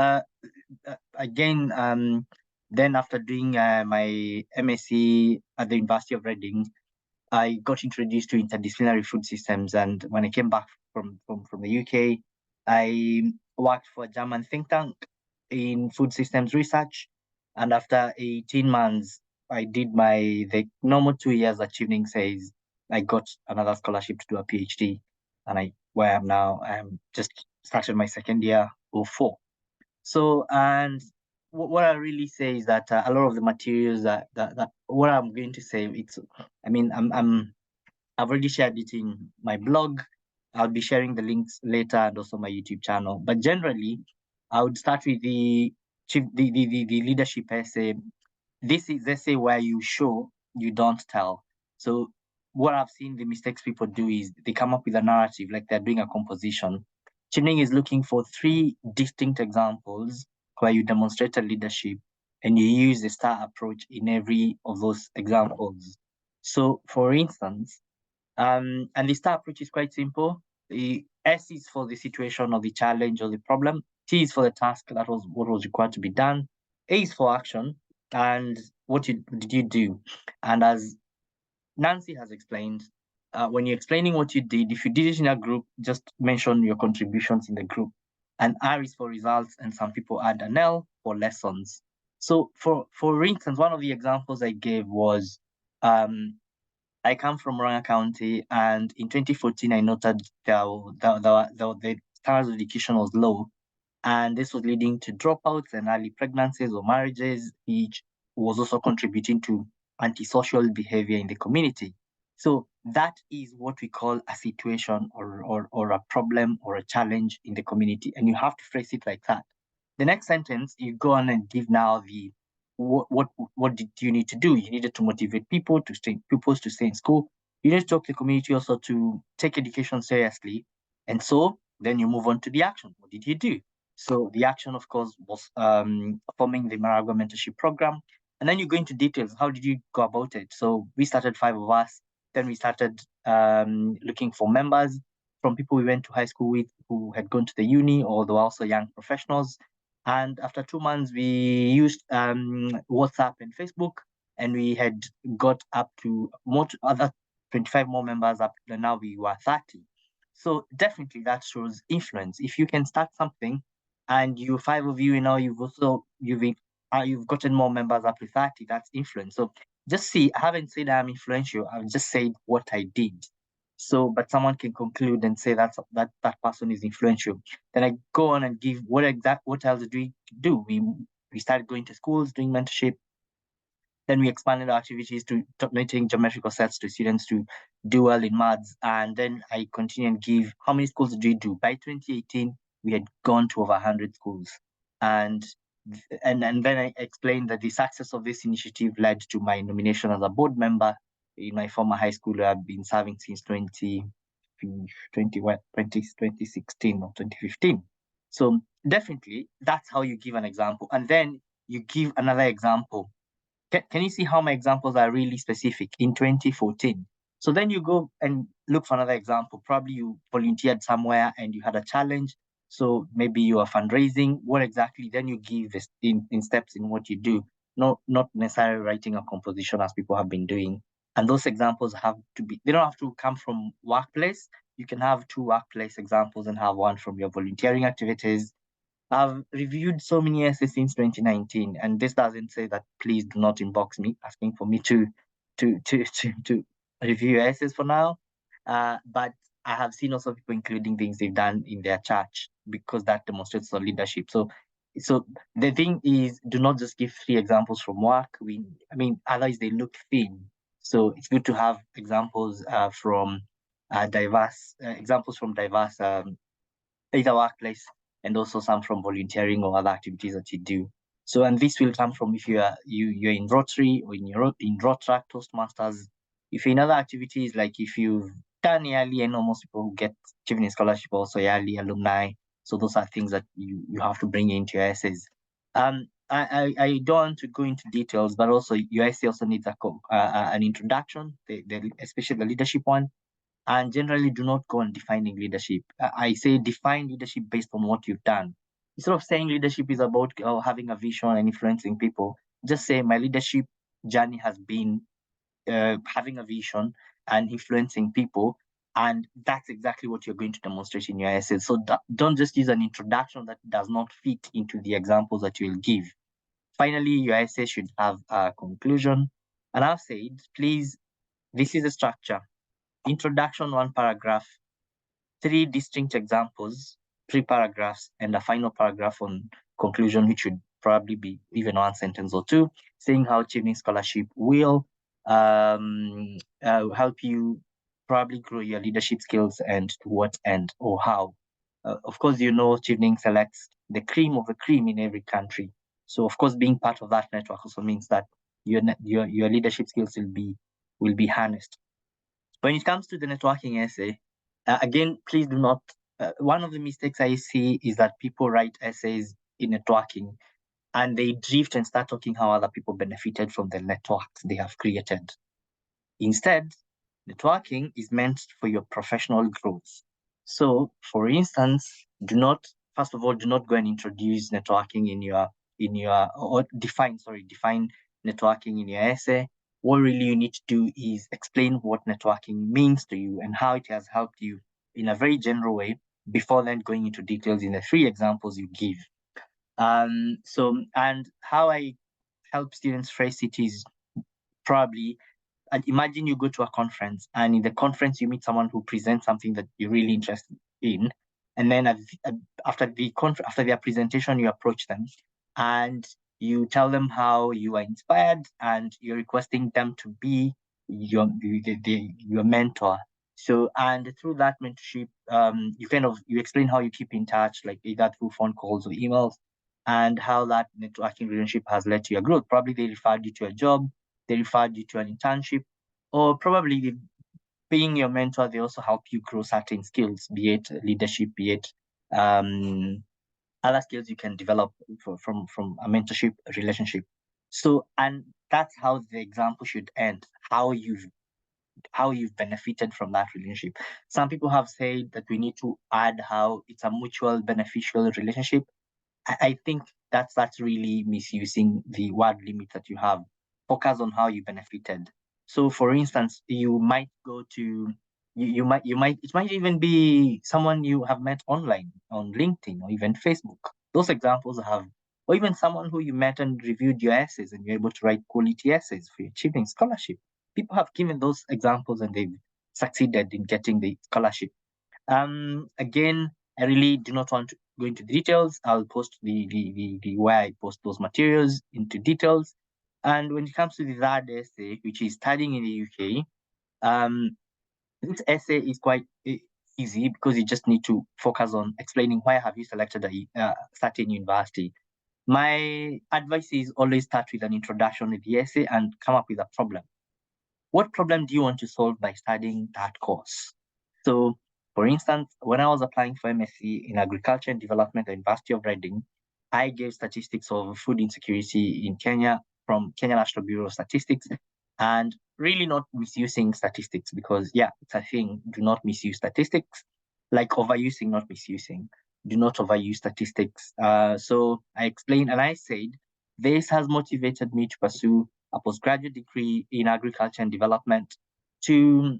again, then after doing my MSc at the University of Reading, I got introduced to interdisciplinary food systems. And when I came back from the UK, I worked for a German think tank in food systems research. And after 18 months, I did the normal 2 years at Chevening says I got another scholarship to do a PhD, and where I'm now, I'm just started my second year or 4. So, and what I really say is that a lot of the materials that what I'm going to say, I mean, I've already shared it in my blog. I'll be sharing the links later and also my YouTube channel. But generally, I would start with the leadership essay. This is essay where you show, you don't tell. So what I've seen the mistakes people do is they come up with a narrative like they're doing a composition. Chevening is looking for 3 distinct examples where you demonstrated leadership and you use the STAR approach in every of those examples. So for instance, and the STAR approach is quite simple. The S is for the situation or the challenge or the problem. T is for the task, that was what was required to be done. A is for action, and did you do? And as Nancy has explained, when you're explaining what you did, if you did it in a group, just mention your contributions in the group. And R is for results, and some people add an L for lessons. So for instance, one of the examples I gave was I come from Murang'a County, and in 2014, I noted the standards of education was low, and this was leading to dropouts and early pregnancies or marriages, which was also contributing to antisocial behavior in the community. So that is what we call a situation or a problem or a challenge in the community, and you have to phrase it like that. The next sentence, you go on and give now the what did you need to do? You needed to motivate pupils to stay in school. You need to talk to the community also to take education seriously. And so then you move on to the action. What did you do? So the action, of course, was forming the Maragua mentorship program. And then you go into details. How did you go about it? So we started 5 of us. Then we started looking for members from people we went to high school with who had gone to the uni, or they were also young professionals. And after 2 months, we used WhatsApp and Facebook, and we had got up to other 25 more members up, and now we were 30. So definitely that shows influence. If you can start something, and you 5 of you, you've gotten more members up to 30, that's influence. So just see, I haven't said I'm influential. I've just said what I did. So, but someone can conclude and say that person is influential. Then I go on and give what else do we do? We started going to schools, doing mentorship. Then we expanded our activities to donating geometrical sets to students to do well in maths. And then I continue and give, how many schools did we do? By 2018, we had gone to over 100 schools. And then I explained that the success of this initiative led to my nomination as a board member in my former high school where I've been serving since 2016 or 2015. So definitely, that's how you give an example. And then you give another example. Can you see how my examples are really specific in 2014? So then you go and look for another example. Probably you volunteered somewhere and you had a challenge. So maybe you are fundraising. What exactly? Then you give this in steps in what you do, not necessarily writing a composition as people have been doing. And those examples they don't have to come from workplace. You can have 2 workplace examples and have one from your volunteering activities. I've reviewed so many essays since 2019, and this doesn't say that please do not inbox me asking for me to review essays for now. But I have seen also people including things they've done in their church because that demonstrates their leadership. So the thing is, do not just give 3 examples from work. Otherwise they look thin. So it's good to have examples from diverse either workplace and also some from volunteering or other activities that you do. So, and this will come from if you're in Rotary or in Rotaract, Toastmasters. If you're in other activities, like if you've done yearly, I know most people who get Chevening scholarship also yearly alumni. So those are things that you have to bring into your essays. I don't want to go into details, but also your essay also needs an introduction, especially the leadership one. And generally do not go on defining leadership. I say define leadership based on what you've done. Instead of saying leadership is about having a vision and influencing people, just say my leadership journey has been having a vision and influencing people. And that's exactly what you're going to demonstrate in your essay. So don't just use an introduction that does not fit into the examples that you'll give. Finally, your essay should have a conclusion. And I've said, please, this is a structure. Introduction, 1 paragraph, 3 distinct examples, 3 paragraphs, and a final paragraph on conclusion, which should probably be even 1 sentence or 2, saying how Chevening Scholarship will help you probably grow your leadership skills and to what end or how. Of course, Chevening selects the cream of the cream in every country. So, of course, being part of that network also means that your leadership skills will be harnessed. When it comes to the networking essay, again, please do not. One of the mistakes I see is that people write essays in networking and they drift and start talking how other people benefited from the networks they have created. Instead, networking is meant for your professional growth. So, for instance, first of all, do not go and introduce networking or define networking in your essay. What really you need to do is explain what networking means to you and how it has helped you in a very general way before then going into details in the 3 examples you give. And how I help students phrase it is probably, and imagine you go to a conference and in the conference you meet someone who presents something that you're really interested in, and then after their presentation you approach them and you tell them how you are inspired and you're requesting them to be your mentor. So, and through that mentorship, you explain how you keep in touch, like either through phone calls or emails, and how that networking relationship has led to your growth. Probably they referred you to a job, they referred you to an internship, or probably being your mentor, they also help you grow certain skills, be it leadership, be it other skills you can develop from a mentorship relationship. So, and that's how the example should end, how you've benefited from that relationship. Some people have said that we need to add how it's a mutual beneficial relationship. I think that's really misusing the word limit that you have. Focus on how you benefited. So, for instance, you might go to it might even be someone you have met online on LinkedIn or even Facebook. Those examples or even someone who you met and reviewed your essays and you're able to write quality essays for your Chevening scholarship. People have given those examples and they've succeeded in getting the scholarship. Again, I really do not want to go into details. I'll post the where I post those materials into details. And when it comes to the third essay, which is studying in the UK, this essay is quite easy because you just need to focus on explaining why have you selected a certain university. My advice is always start with an introduction of the essay and come up with a problem. What problem do you want to solve by studying that course? So, for instance, when I was applying for MSc in Agriculture and Development at the University of Reading, I gave statistics of food insecurity in Kenya from Kenya National Bureau of Statistics, and really not misusing statistics because, yeah, it's a thing. Do not misuse statistics, like overusing, not misusing. Do not overuse statistics. So I explained and I said, this has motivated me to pursue a postgraduate degree in agriculture and development to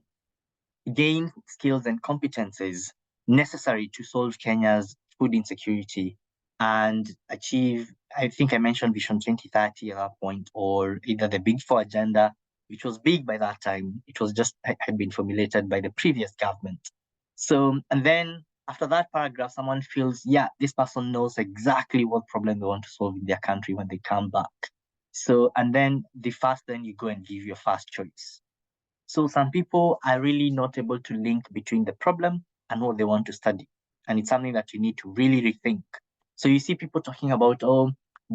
gain skills and competences necessary to solve Kenya's food insecurity and achieve, I think I mentioned Vision 2030 at that point, or either the Big Four agenda, which was big by that time. It was just had been formulated by the previous government. So, and then after that paragraph, someone feels, yeah, this person knows exactly what problem they want to solve in their country when they come back. So, and then then you go and give your first choice. So some people are really not able to link between the problem and what they want to study. And it's something that you need to really rethink. So you see people talking about,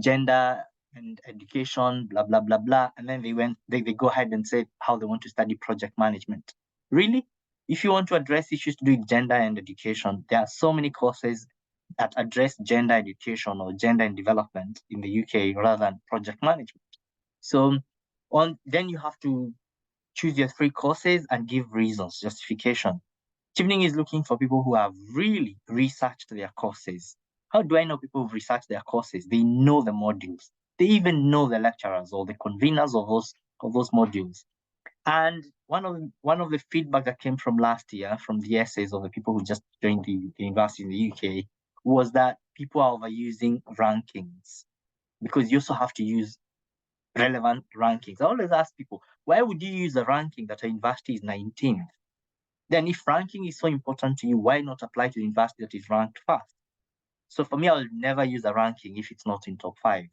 gender and education, blah, blah, blah, blah. And then they go ahead and say how they want to study project management. Really? If you want to address issues to do with gender and education, there are so many courses that address gender education or gender and development in the UK rather than project management. So then you have to choose your 3 courses and give reasons, justification. Chevening is looking for people who have really researched their courses. How do I know people who've researched their courses? They know the modules. They even know the lecturers or the conveners of those modules. And one of the feedback that came from last year from the essays of the people who just joined the university in the UK was that people are overusing rankings because you also have to use relevant rankings. I always ask people, why would you use a ranking that a university is 19th? Then if ranking is so important to you, why not apply to the university that is ranked first? So for me, I'll never use a ranking if it's not in top 5.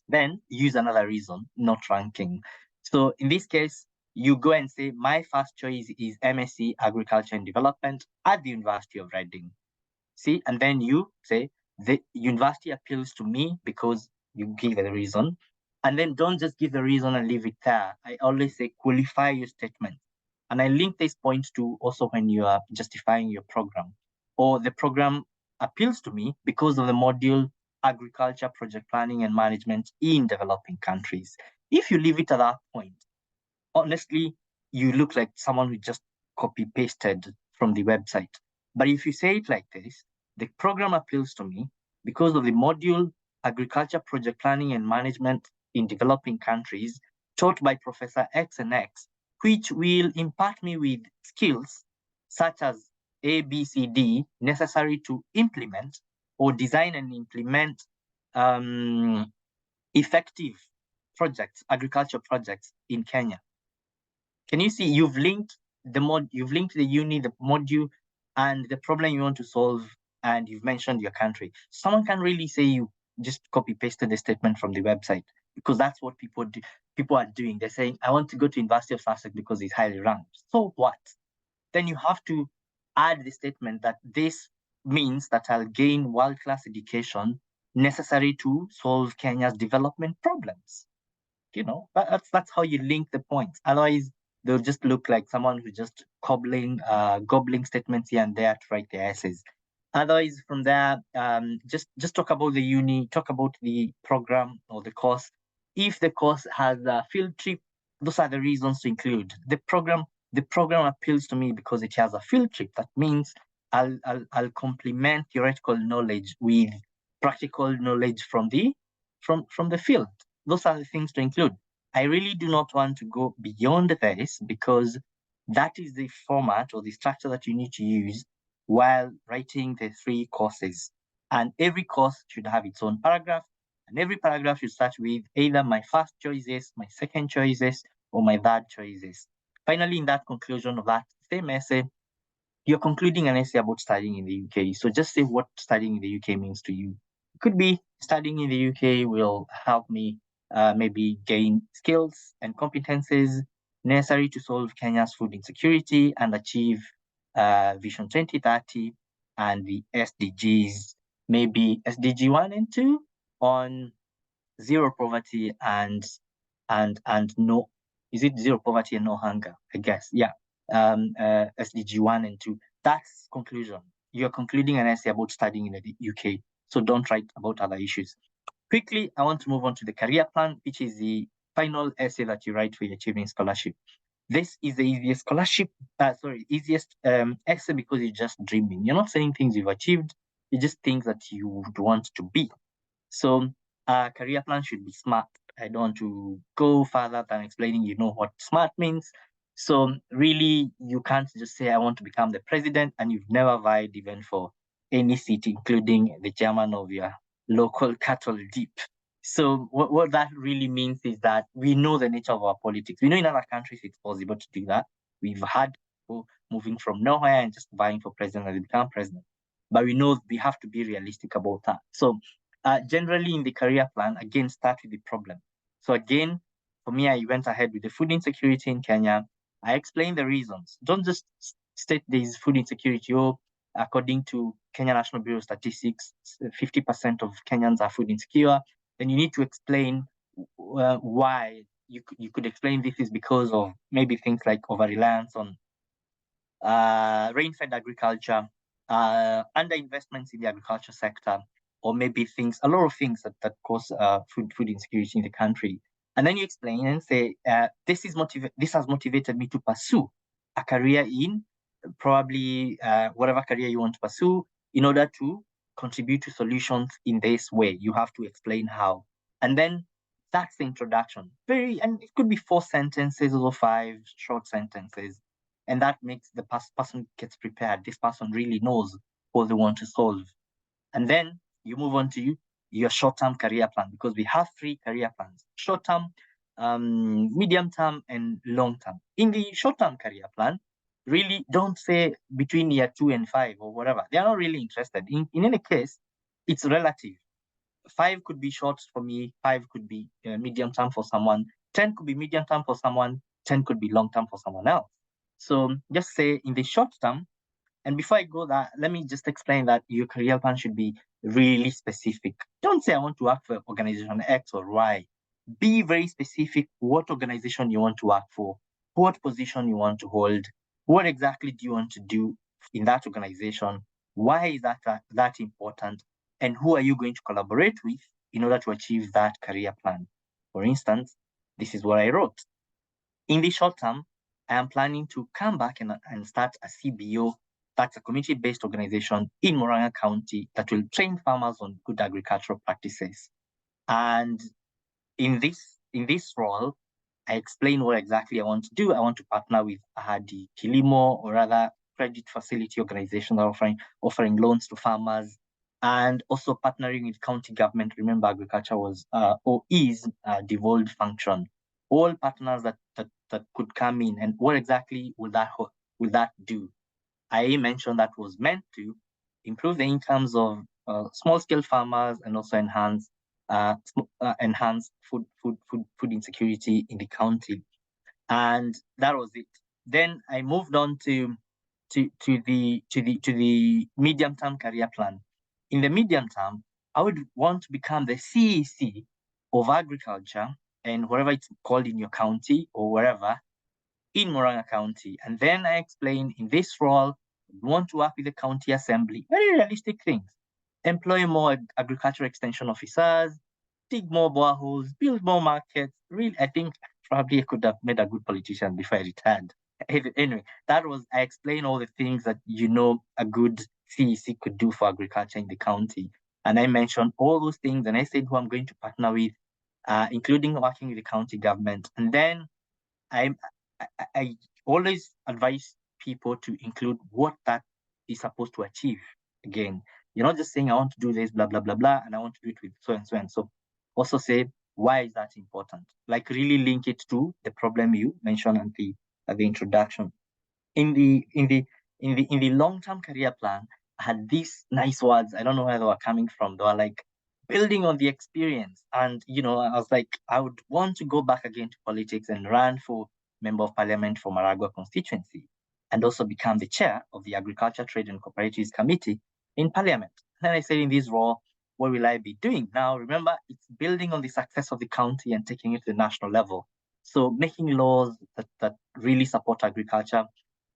Then use another reason, not ranking. So in this case, you go and say, my first choice is MSc Agriculture and Development at the University of Reading. See, and then you say, the university appeals to me because you give the reason. And then don't just give the reason and leave it there. I always say, qualify your statement. And I link this point to also when you are justifying your program, or the program appeals to me because of the module agriculture, project planning, and management in developing countries. If you leave it at that point, honestly, you look like someone who just copy pasted from the website. But if you say it like this, the program appeals to me because of the module agriculture, project planning, and management in developing countries taught by Professor X and X, which will impart me with skills such as A, B, C, D necessary to implement or design and implement effective projects, agriculture projects in Kenya. Can you see you've linked you've linked the uni, the module, and the problem you want to solve, and you've mentioned your country. Someone can really say you just copy pasted the statement from the website, because that's what people do. People are doing. They're saying, I want to go to University of Sussex because it's highly ranked. So what? Then you have to add the statement that this means that I'll gain world-class education necessary to solve Kenya's development problems. That's how you link the points. Otherwise, they'll just look like someone who's just gobbling statements here and there to write their essays. Otherwise, from there, just talk about the uni, talk about the program or the course. If the course has a field trip, those are the reasons to include the program. The program appeals to me because it has a field trip. That means I'll complement theoretical knowledge with practical knowledge from the field. Those are the things to include. I really do not want to go beyond this, because that is the format or the structure that you need to use while writing the 3 courses. And every course should have its own paragraph, and every paragraph should start with either my first choices, my second choices, or my third choices. Finally, in that conclusion of that same essay, you're concluding an essay about studying in the UK. So just say what studying in the UK means to you. It could be studying in the UK will help me maybe gain skills and competences necessary to solve Kenya's food insecurity and achieve Vision 2030 and the SDGs, maybe SDG 1 and 2 on zero poverty and no, is it zero poverty and no hunger? I guess, yeah. SDG 1 and 2. That's conclusion. You're concluding an essay about studying in the UK, so don't write about other issues. Quickly, I want to move on to the career plan, which is the final essay that you write for your Chevening scholarship. This is the easiest scholarship, easiest essay, because you're just dreaming. You're not saying things you've achieved, you just things that you would want to be. So career plan should be smart. I don't want to go further than explaining, what smart means. So really, you can't just say, I want to become the president, and you've never vied even for any seat, including the chairman of your local cattle dip. So what that really means is that we know the nature of our politics. We know in other countries it's possible to do that. We've had people moving from nowhere and just vying for president and they become president. But we know we have to be realistic about that. So generally in the career plan, again, start with the problem. So again, for me, I went ahead with the food insecurity in Kenya. I explained the reasons. Don't just state there is food insecurity. According to Kenya National Bureau of Statistics, 50% of Kenyans are food insecure. Then you need to explain why. You could explain this is because of maybe things like over-reliance on rain-fed agriculture, under-investments in the agriculture sector, or maybe a lot of things that cause food insecurity in the country. And then you explain and say, this has motivated me to pursue a career in probably whatever career you want to pursue, in order to contribute to solutions in this way. You have to explain how. And then that's the introduction. And it could be 4 sentences or 5 short sentences. And that makes the person gets prepared. This person really knows what they want to solve. And then you move on to your short-term career plan, because we have 3 career plans: short-term, medium-term, and long-term. In the short-term career plan, really don't say between year 2 and 5 or whatever. They are not really interested. In any case, it's relative. 5 could be short for me, 5 could be medium-term for someone, 10 could be medium-term for someone, 10 could be long-term for someone else. So just say in the short term, and before I go that, let me just explain that your career plan should be really specific. Don't say I want to work for organization X or Y. Be very specific what organization you want to work for, what position you want to hold, what exactly do you want to do in that organization, why is that important, and who are you going to collaborate with in order to achieve that career plan. For instance, this is what I wrote. In the short term, I am planning to come back and start a CBO, that's a community-based organization in Murang'a County that will train farmers on good agricultural practices. And in this role, I explain what exactly I want to do. I want to partner with Ahadi Kilimo, or rather credit facility organizations offering loans to farmers, and also partnering with county government. Remember, agriculture was or is a devolved function. All partners that could come in, and what exactly will that do? I mentioned that was meant to improve the incomes of small-scale farmers and also enhance food insecurity in the county, and that was it. Then I moved on to the medium-term career plan. In the medium term, I would want to become the CEC of agriculture and whatever it's called in your county or wherever in Murang'a County. And then I explain in this role, we want to work with the county assembly, very realistic things. Employ more agricultural extension officers, dig more boreholes, build more markets. Really, I think probably I could have made a good politician before I retired. Anyway, I explained all the things that a good CEC could do for agriculture in the county. And I mentioned all those things, and I said who I'm going to partner with, including working with the county government. And then I always advise people to include what that is supposed to achieve. Again, you're not just saying I want to do this, blah, blah, blah, blah, and I want to do it with so and so and so. Also say, why is that important? Like really link it to the problem you mentioned at the introduction. In the long-term career plan, I had these nice words. I don't know where they were coming from. They were like building on the experience. And I was like, I would want to go back again to politics and run for Member of Parliament for Maragua constituency, and also become the chair of the Agriculture, Trade and Cooperatives Committee in Parliament. And then I said, in this role, what will I be doing? Now, remember, it's building on the success of the county and taking it to the national level. So making laws that really support agriculture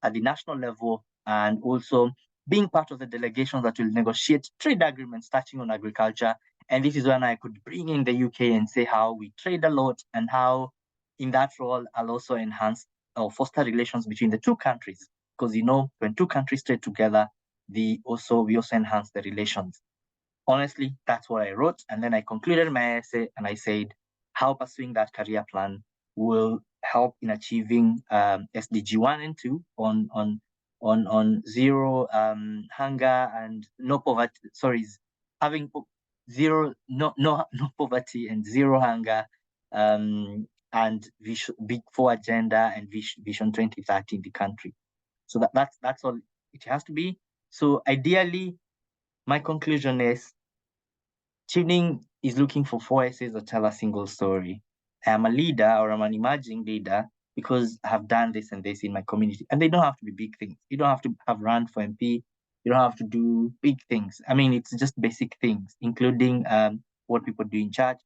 at the national level, and also being part of the delegations that will negotiate trade agreements touching on agriculture. And this is when I could bring in the UK and say how we trade a lot, and how in that role, I'll also enhance or foster relations between the two countries. Because when two countries trade together, we also enhance the relations. Honestly, that's what I wrote. And then I concluded my essay and I said how pursuing that career plan will help in achieving SDG 1 and 2 on zero hunger and no poverty. Sorry, having zero no poverty and zero hunger, and Big Four agenda and Vision 2030 in the country. So that's all it has to be. So ideally, my conclusion is Chevening is looking for 4 essays that tell a single story. I am a leader, or I'm an emerging leader, because I have done this and this in my community. And they don't have to be big things. You don't have to have run for MP. You don't have to do big things. I mean, it's just basic things, including what people do in church.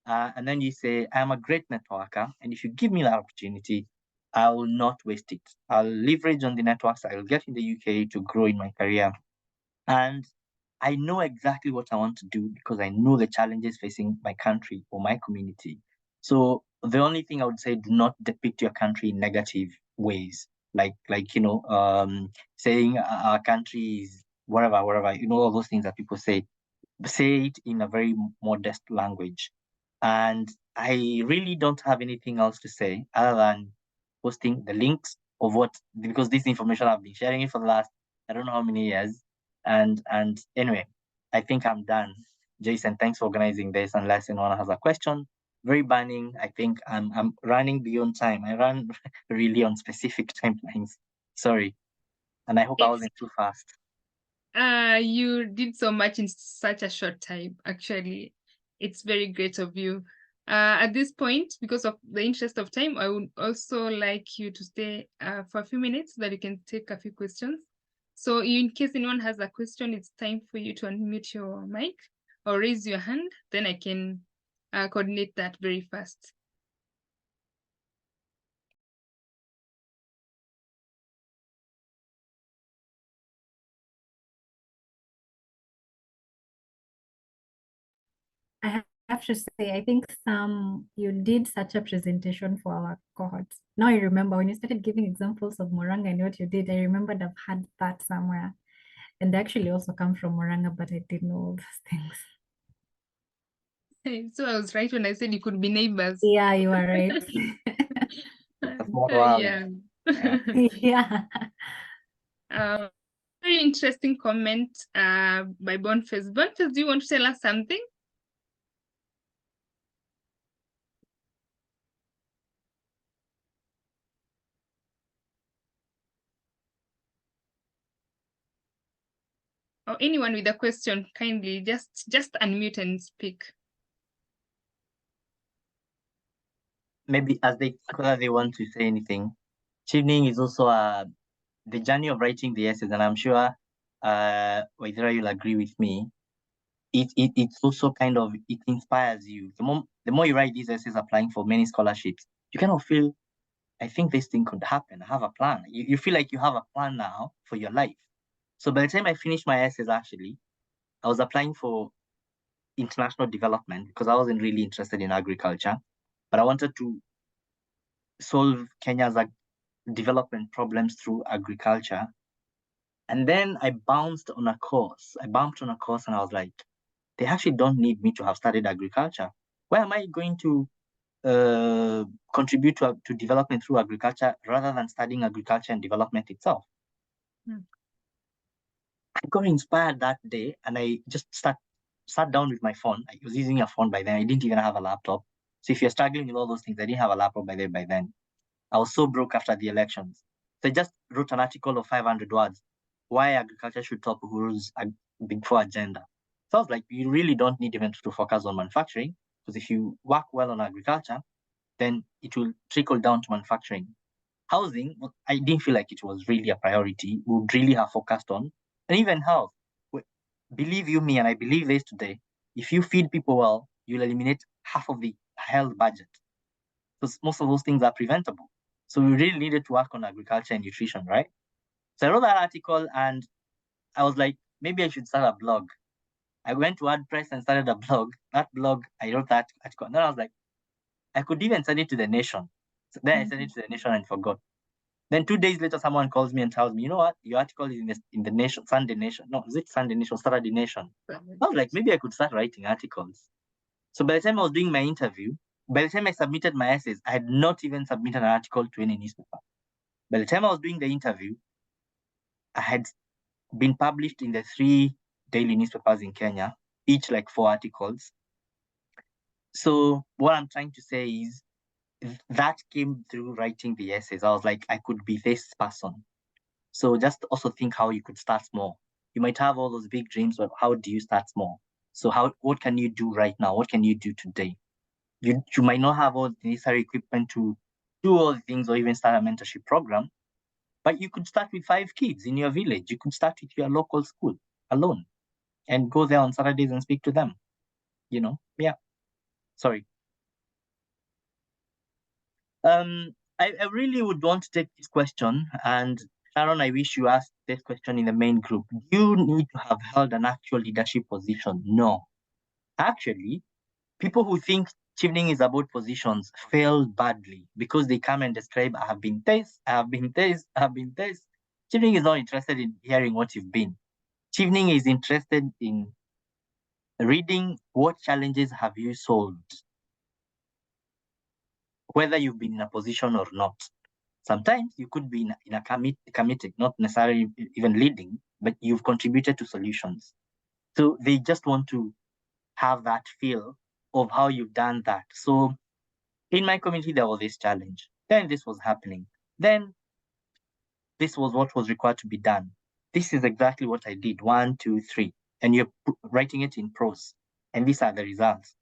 And then you say, I'm a great networker. And if you give me that opportunity, I will not waste it. I'll leverage on the networks I will get in the UK to grow in my career. And I know exactly what I want to do because I know the challenges facing my country or my community. So the only thing I would say, do not depict your country in negative ways, like saying our country is whatever, all those things that people say. Say it in a very modest language. And I really don't have anything else to say other than posting the links of because this information I've been sharing it for the last, I don't know how many years. And anyway, I think I'm done. Jason, thanks for organizing this. Unless anyone has a question, very burning. I think I'm running beyond time. I run really on specific timelines. Sorry. And I hope I wasn't too fast. You did so much in such a short time. Actually, it's very great of you. At this point, because of the interest of time, I would also like you to stay for a few minutes so that you can take a few questions. So in case anyone has a question, it's time for you to unmute your mic or raise your hand. Then I can coordinate that very fast. I have to say, I think you did such a presentation for our cohorts. Now I remember when you started giving examples of Moranga and what you did, I remembered I've had that somewhere. And they actually also come from Moranga, but I didn't know all those things. So I was right when I said you could be neighbors. Yeah, you are right. Yeah. Yeah. Very interesting comment by Boniface. Boniface, do you want to tell us something? Or anyone with a question, kindly just unmute and speak. Maybe as whether they want to say anything. Chevening is also the journey of writing the essays, and I'm sure Waithera, you'll agree with me. It's also kind of, it inspires you. The more you write these essays applying for many scholarships, you kind of feel, I think this thing could happen. I have a plan. You feel like you have a plan now for your life. So by the time I finished my essays, actually, I was applying for international development because I wasn't really interested in agriculture, but I wanted to solve Kenya's development problems through agriculture. And then I bumped on a course and I was like, they actually don't need me to have studied agriculture. Why am I going to contribute to development through agriculture rather than studying agriculture and development itself? I got inspired that day and I just sat down with my phone. I was using a phone by then. I didn't even have a laptop. So if you're struggling with all those things, I didn't have a laptop by then. I was so broke after the elections. So I just wrote an article of 500 words, why agriculture should top Uhuru's Big Four agenda. So I was like, you really don't need even to focus on manufacturing, because if you work well on agriculture, then it will trickle down to manufacturing. Housing, I didn't feel like it was really a priority. We would really have focused on, and even health. Believe you me, and I believe this today, if you feed people well, you'll eliminate half of the health budget. Because most of those things are preventable. So we really needed to work on agriculture and nutrition, right? So I wrote that article and I was like, maybe I should start a blog. I went to WordPress and started a blog. That blog, I wrote that article. And then I was like, I could even send it to the Nation. So then I sent it to the Nation and forgot. Then 2 days later, someone calls me and tells me, you know what? Your article is in the Nation, Sunday Nation. No, is it Sunday Nation, Saturday Nation? I was like, maybe I could start writing articles. So by the time I was doing my interview, by the time I submitted my essays, I had not even submitted an article to any newspaper. By the time I was doing the interview, I had been published in the 3 daily newspapers in Kenya, each like 4 articles. So what I'm trying to say is that came through writing the essays. I was like, I could be this person. So just also think how you could start small. You might have all those big dreams, but how do you start small? So what can you do right now? What can you do today? You might not have all the necessary equipment to do all the things or even start a mentorship program, but you could start with 5 kids in your village. You could start with your local school alone and go there on Saturdays and speak to them. Yeah. Sorry. I really would want to take this question, and Sharon, I wish you asked this question in the main group. Do you need to have held an actual leadership position? No. Actually, people who think Chevening is about positions fail badly because they come and describe, I have been this, I have been this, I have been this. Chevening is not interested in hearing what you've been. Chevening is interested in reading what challenges have you solved, whether you've been in a position or not. Sometimes you could be in a committee, not necessarily even leading, but you've contributed to solutions. So they just want to have that feel of how you've done that. So in my community, there was this challenge. Then this was happening. Then this was what was required to be done. This is exactly what I did. 1, 2, 3. And you're writing it in prose. And these are the results.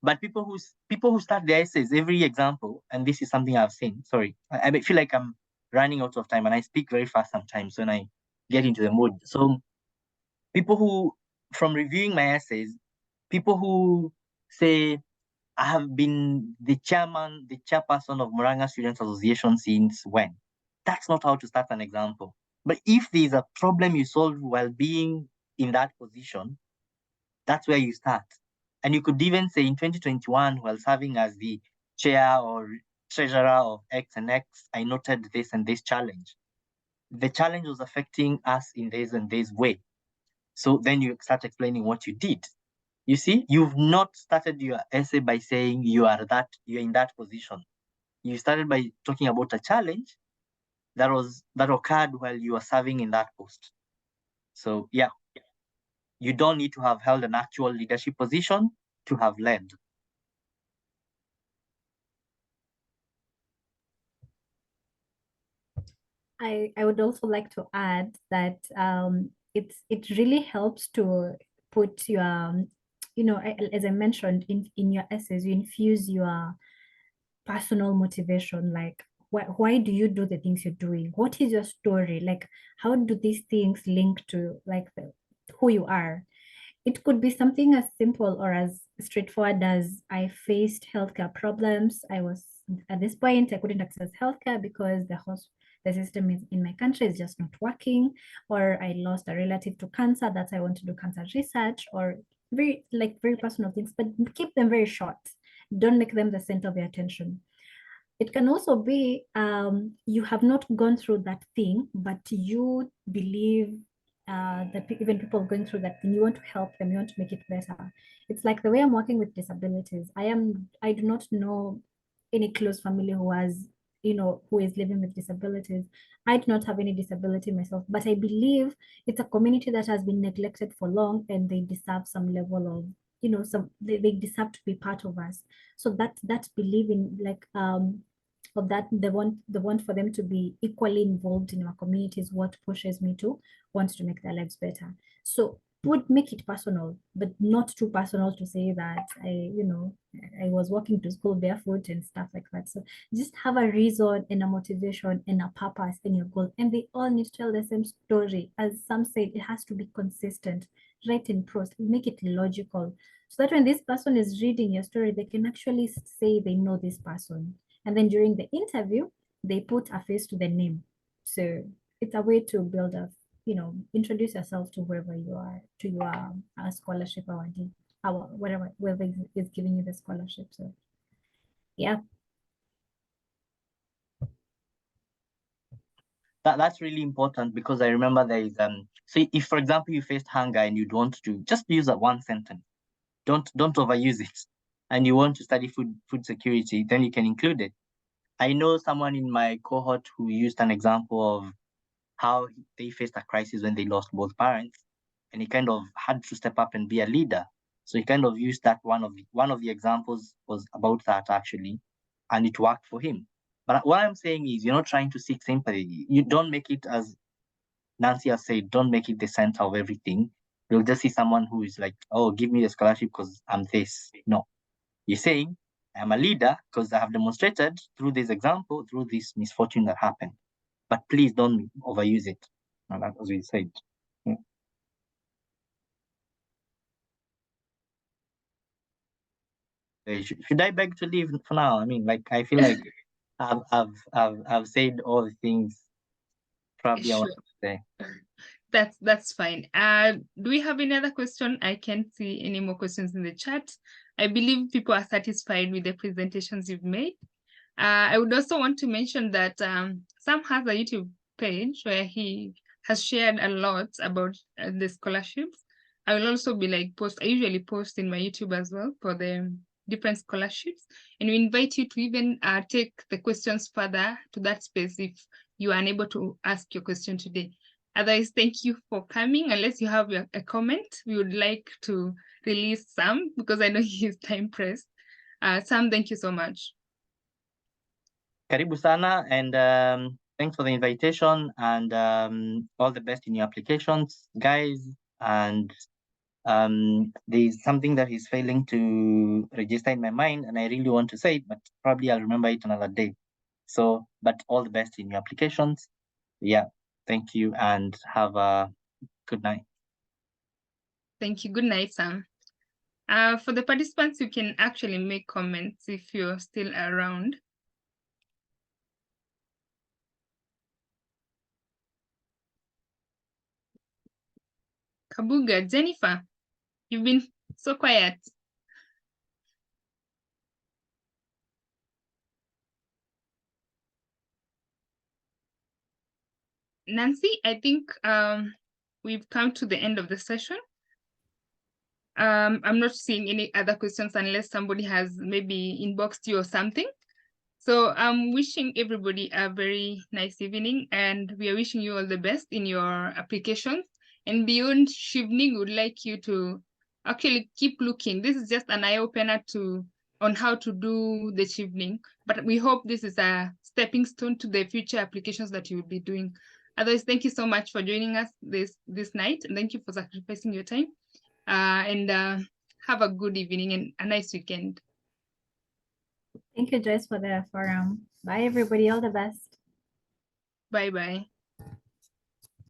But people who start their essays, every example, and this is something I've seen. Sorry, I feel like I'm running out of time, and I speak very fast sometimes when I get into the mood. So people who, from reviewing my essays, people who say, I have been the chairperson of Muranga Students Association since when? That's not how to start an example. But if there's a problem you solve while being in that position, that's where you start. And you could even say in 2021, while serving as the chair or treasurer of X and X, I noted this and this challenge. The challenge was affecting us in this and this way. So then you start explaining what you did. You see, you've not started your essay by saying you're in that position. You started by talking about a challenge that occurred while you were serving in that post. So yeah, you don't need to have held an actual leadership position to have led. I would also like to add that it really helps to put your as I mentioned in your essays, you infuse your personal motivation, like why do you do the things you're doing? What is your story? Like how do these things link to like who you are? It could be something as simple or as straightforward as I faced healthcare problems. I was at this point I couldn't access healthcare because the system in my country is just not working, or I lost a relative to cancer, that's I want to do cancer research, or very personal things, but keep them very short. Don't make them the center of your attention. It can also be you have not gone through that thing, but you believe that even people going through that thing, you want to help them, you want to make it better. It's like the way I'm working with disabilities. I do not know any close family who has, who is living with disabilities. I do not have any disability myself, but I believe it's a community that has been neglected for long, and they deserve some level of, they deserve to be part of us. So that belief in of that, the want for them to be equally involved in our community is what pushes me to want to make their lives better. So would make it personal, but not too personal to say that I was walking to school barefoot and stuff like that. So just have a reason and a motivation and a purpose in your goal, and they all need to tell the same story. As some said, it has to be consistent, write in prose, make it logical, so that when this person is reading your story, they can actually say they know this person. And then during the interview, they put a face to the name. So it's a way to build a, introduce yourself to wherever you are, to your scholarship or whatever, whoever is giving you the scholarship. So yeah. That's really important, because I remember there is so if for example you faced hunger and you'd want to just use that one sentence, don't overuse it, and you want to study food security, then you can include it. I know someone in my cohort who used an example of how they faced a crisis when they lost both parents, and he kind of had to step up and be a leader. So he kind of used that one of the examples was about that actually, and it worked for him. But what I'm saying is, you're not trying to seek sympathy. You don't make it, as Nancy has said, don't make it the center of everything. You'll just see someone who is like, oh, give me the scholarship because I'm this. No, you're saying, I'm a leader because I have demonstrated through this example, through this misfortune that happened. But please don't overuse it. And that was what you said. Yeah. Should I beg to leave for now? I mean, like, I feel like I've said all the things probably I Sure. wanted to say. That's fine. Do we have any other question? I can't see any more questions in the chat. I believe people are satisfied with the presentations you've made. I would also want to mention that Sam has a YouTube page where he has shared a lot about the scholarships. I will also be I usually post in my YouTube as well for the different scholarships. And we invite you to even take the questions further to that space if you are unable to ask your question today. Otherwise, thank you for coming. Unless you have a comment, we would like to release Sam because I know he is time pressed. Sam, thank you so much. Karibu sana, and thanks for the invitation, and all the best in your applications, guys. And there's something that is failing to register in my mind, and I really want to say it, but probably I'll remember it another day. So, but all the best in your applications. Yeah, thank you, and have a good night. Thank you. Good night, Sam. For the participants, you can actually make comments if you're still around. Kabuga, Jennifer, you've been so quiet. Nancy, I think we've come to the end of the session. I'm not seeing any other questions unless somebody has maybe inboxed you or something. So I'm wishing everybody a very nice evening, and we are wishing you all the best in your applications. And beyond Chevening, would like you to actually keep looking. This is just an eye-opener on how to do the Chevening, but we hope this is a stepping stone to the future applications that you will be doing. Otherwise, thank you so much for joining us this night, and thank you for sacrificing your time. And have a good evening and a nice weekend. Thank you, Joyce, for the forum. Bye, everybody. All the best. Bye-bye.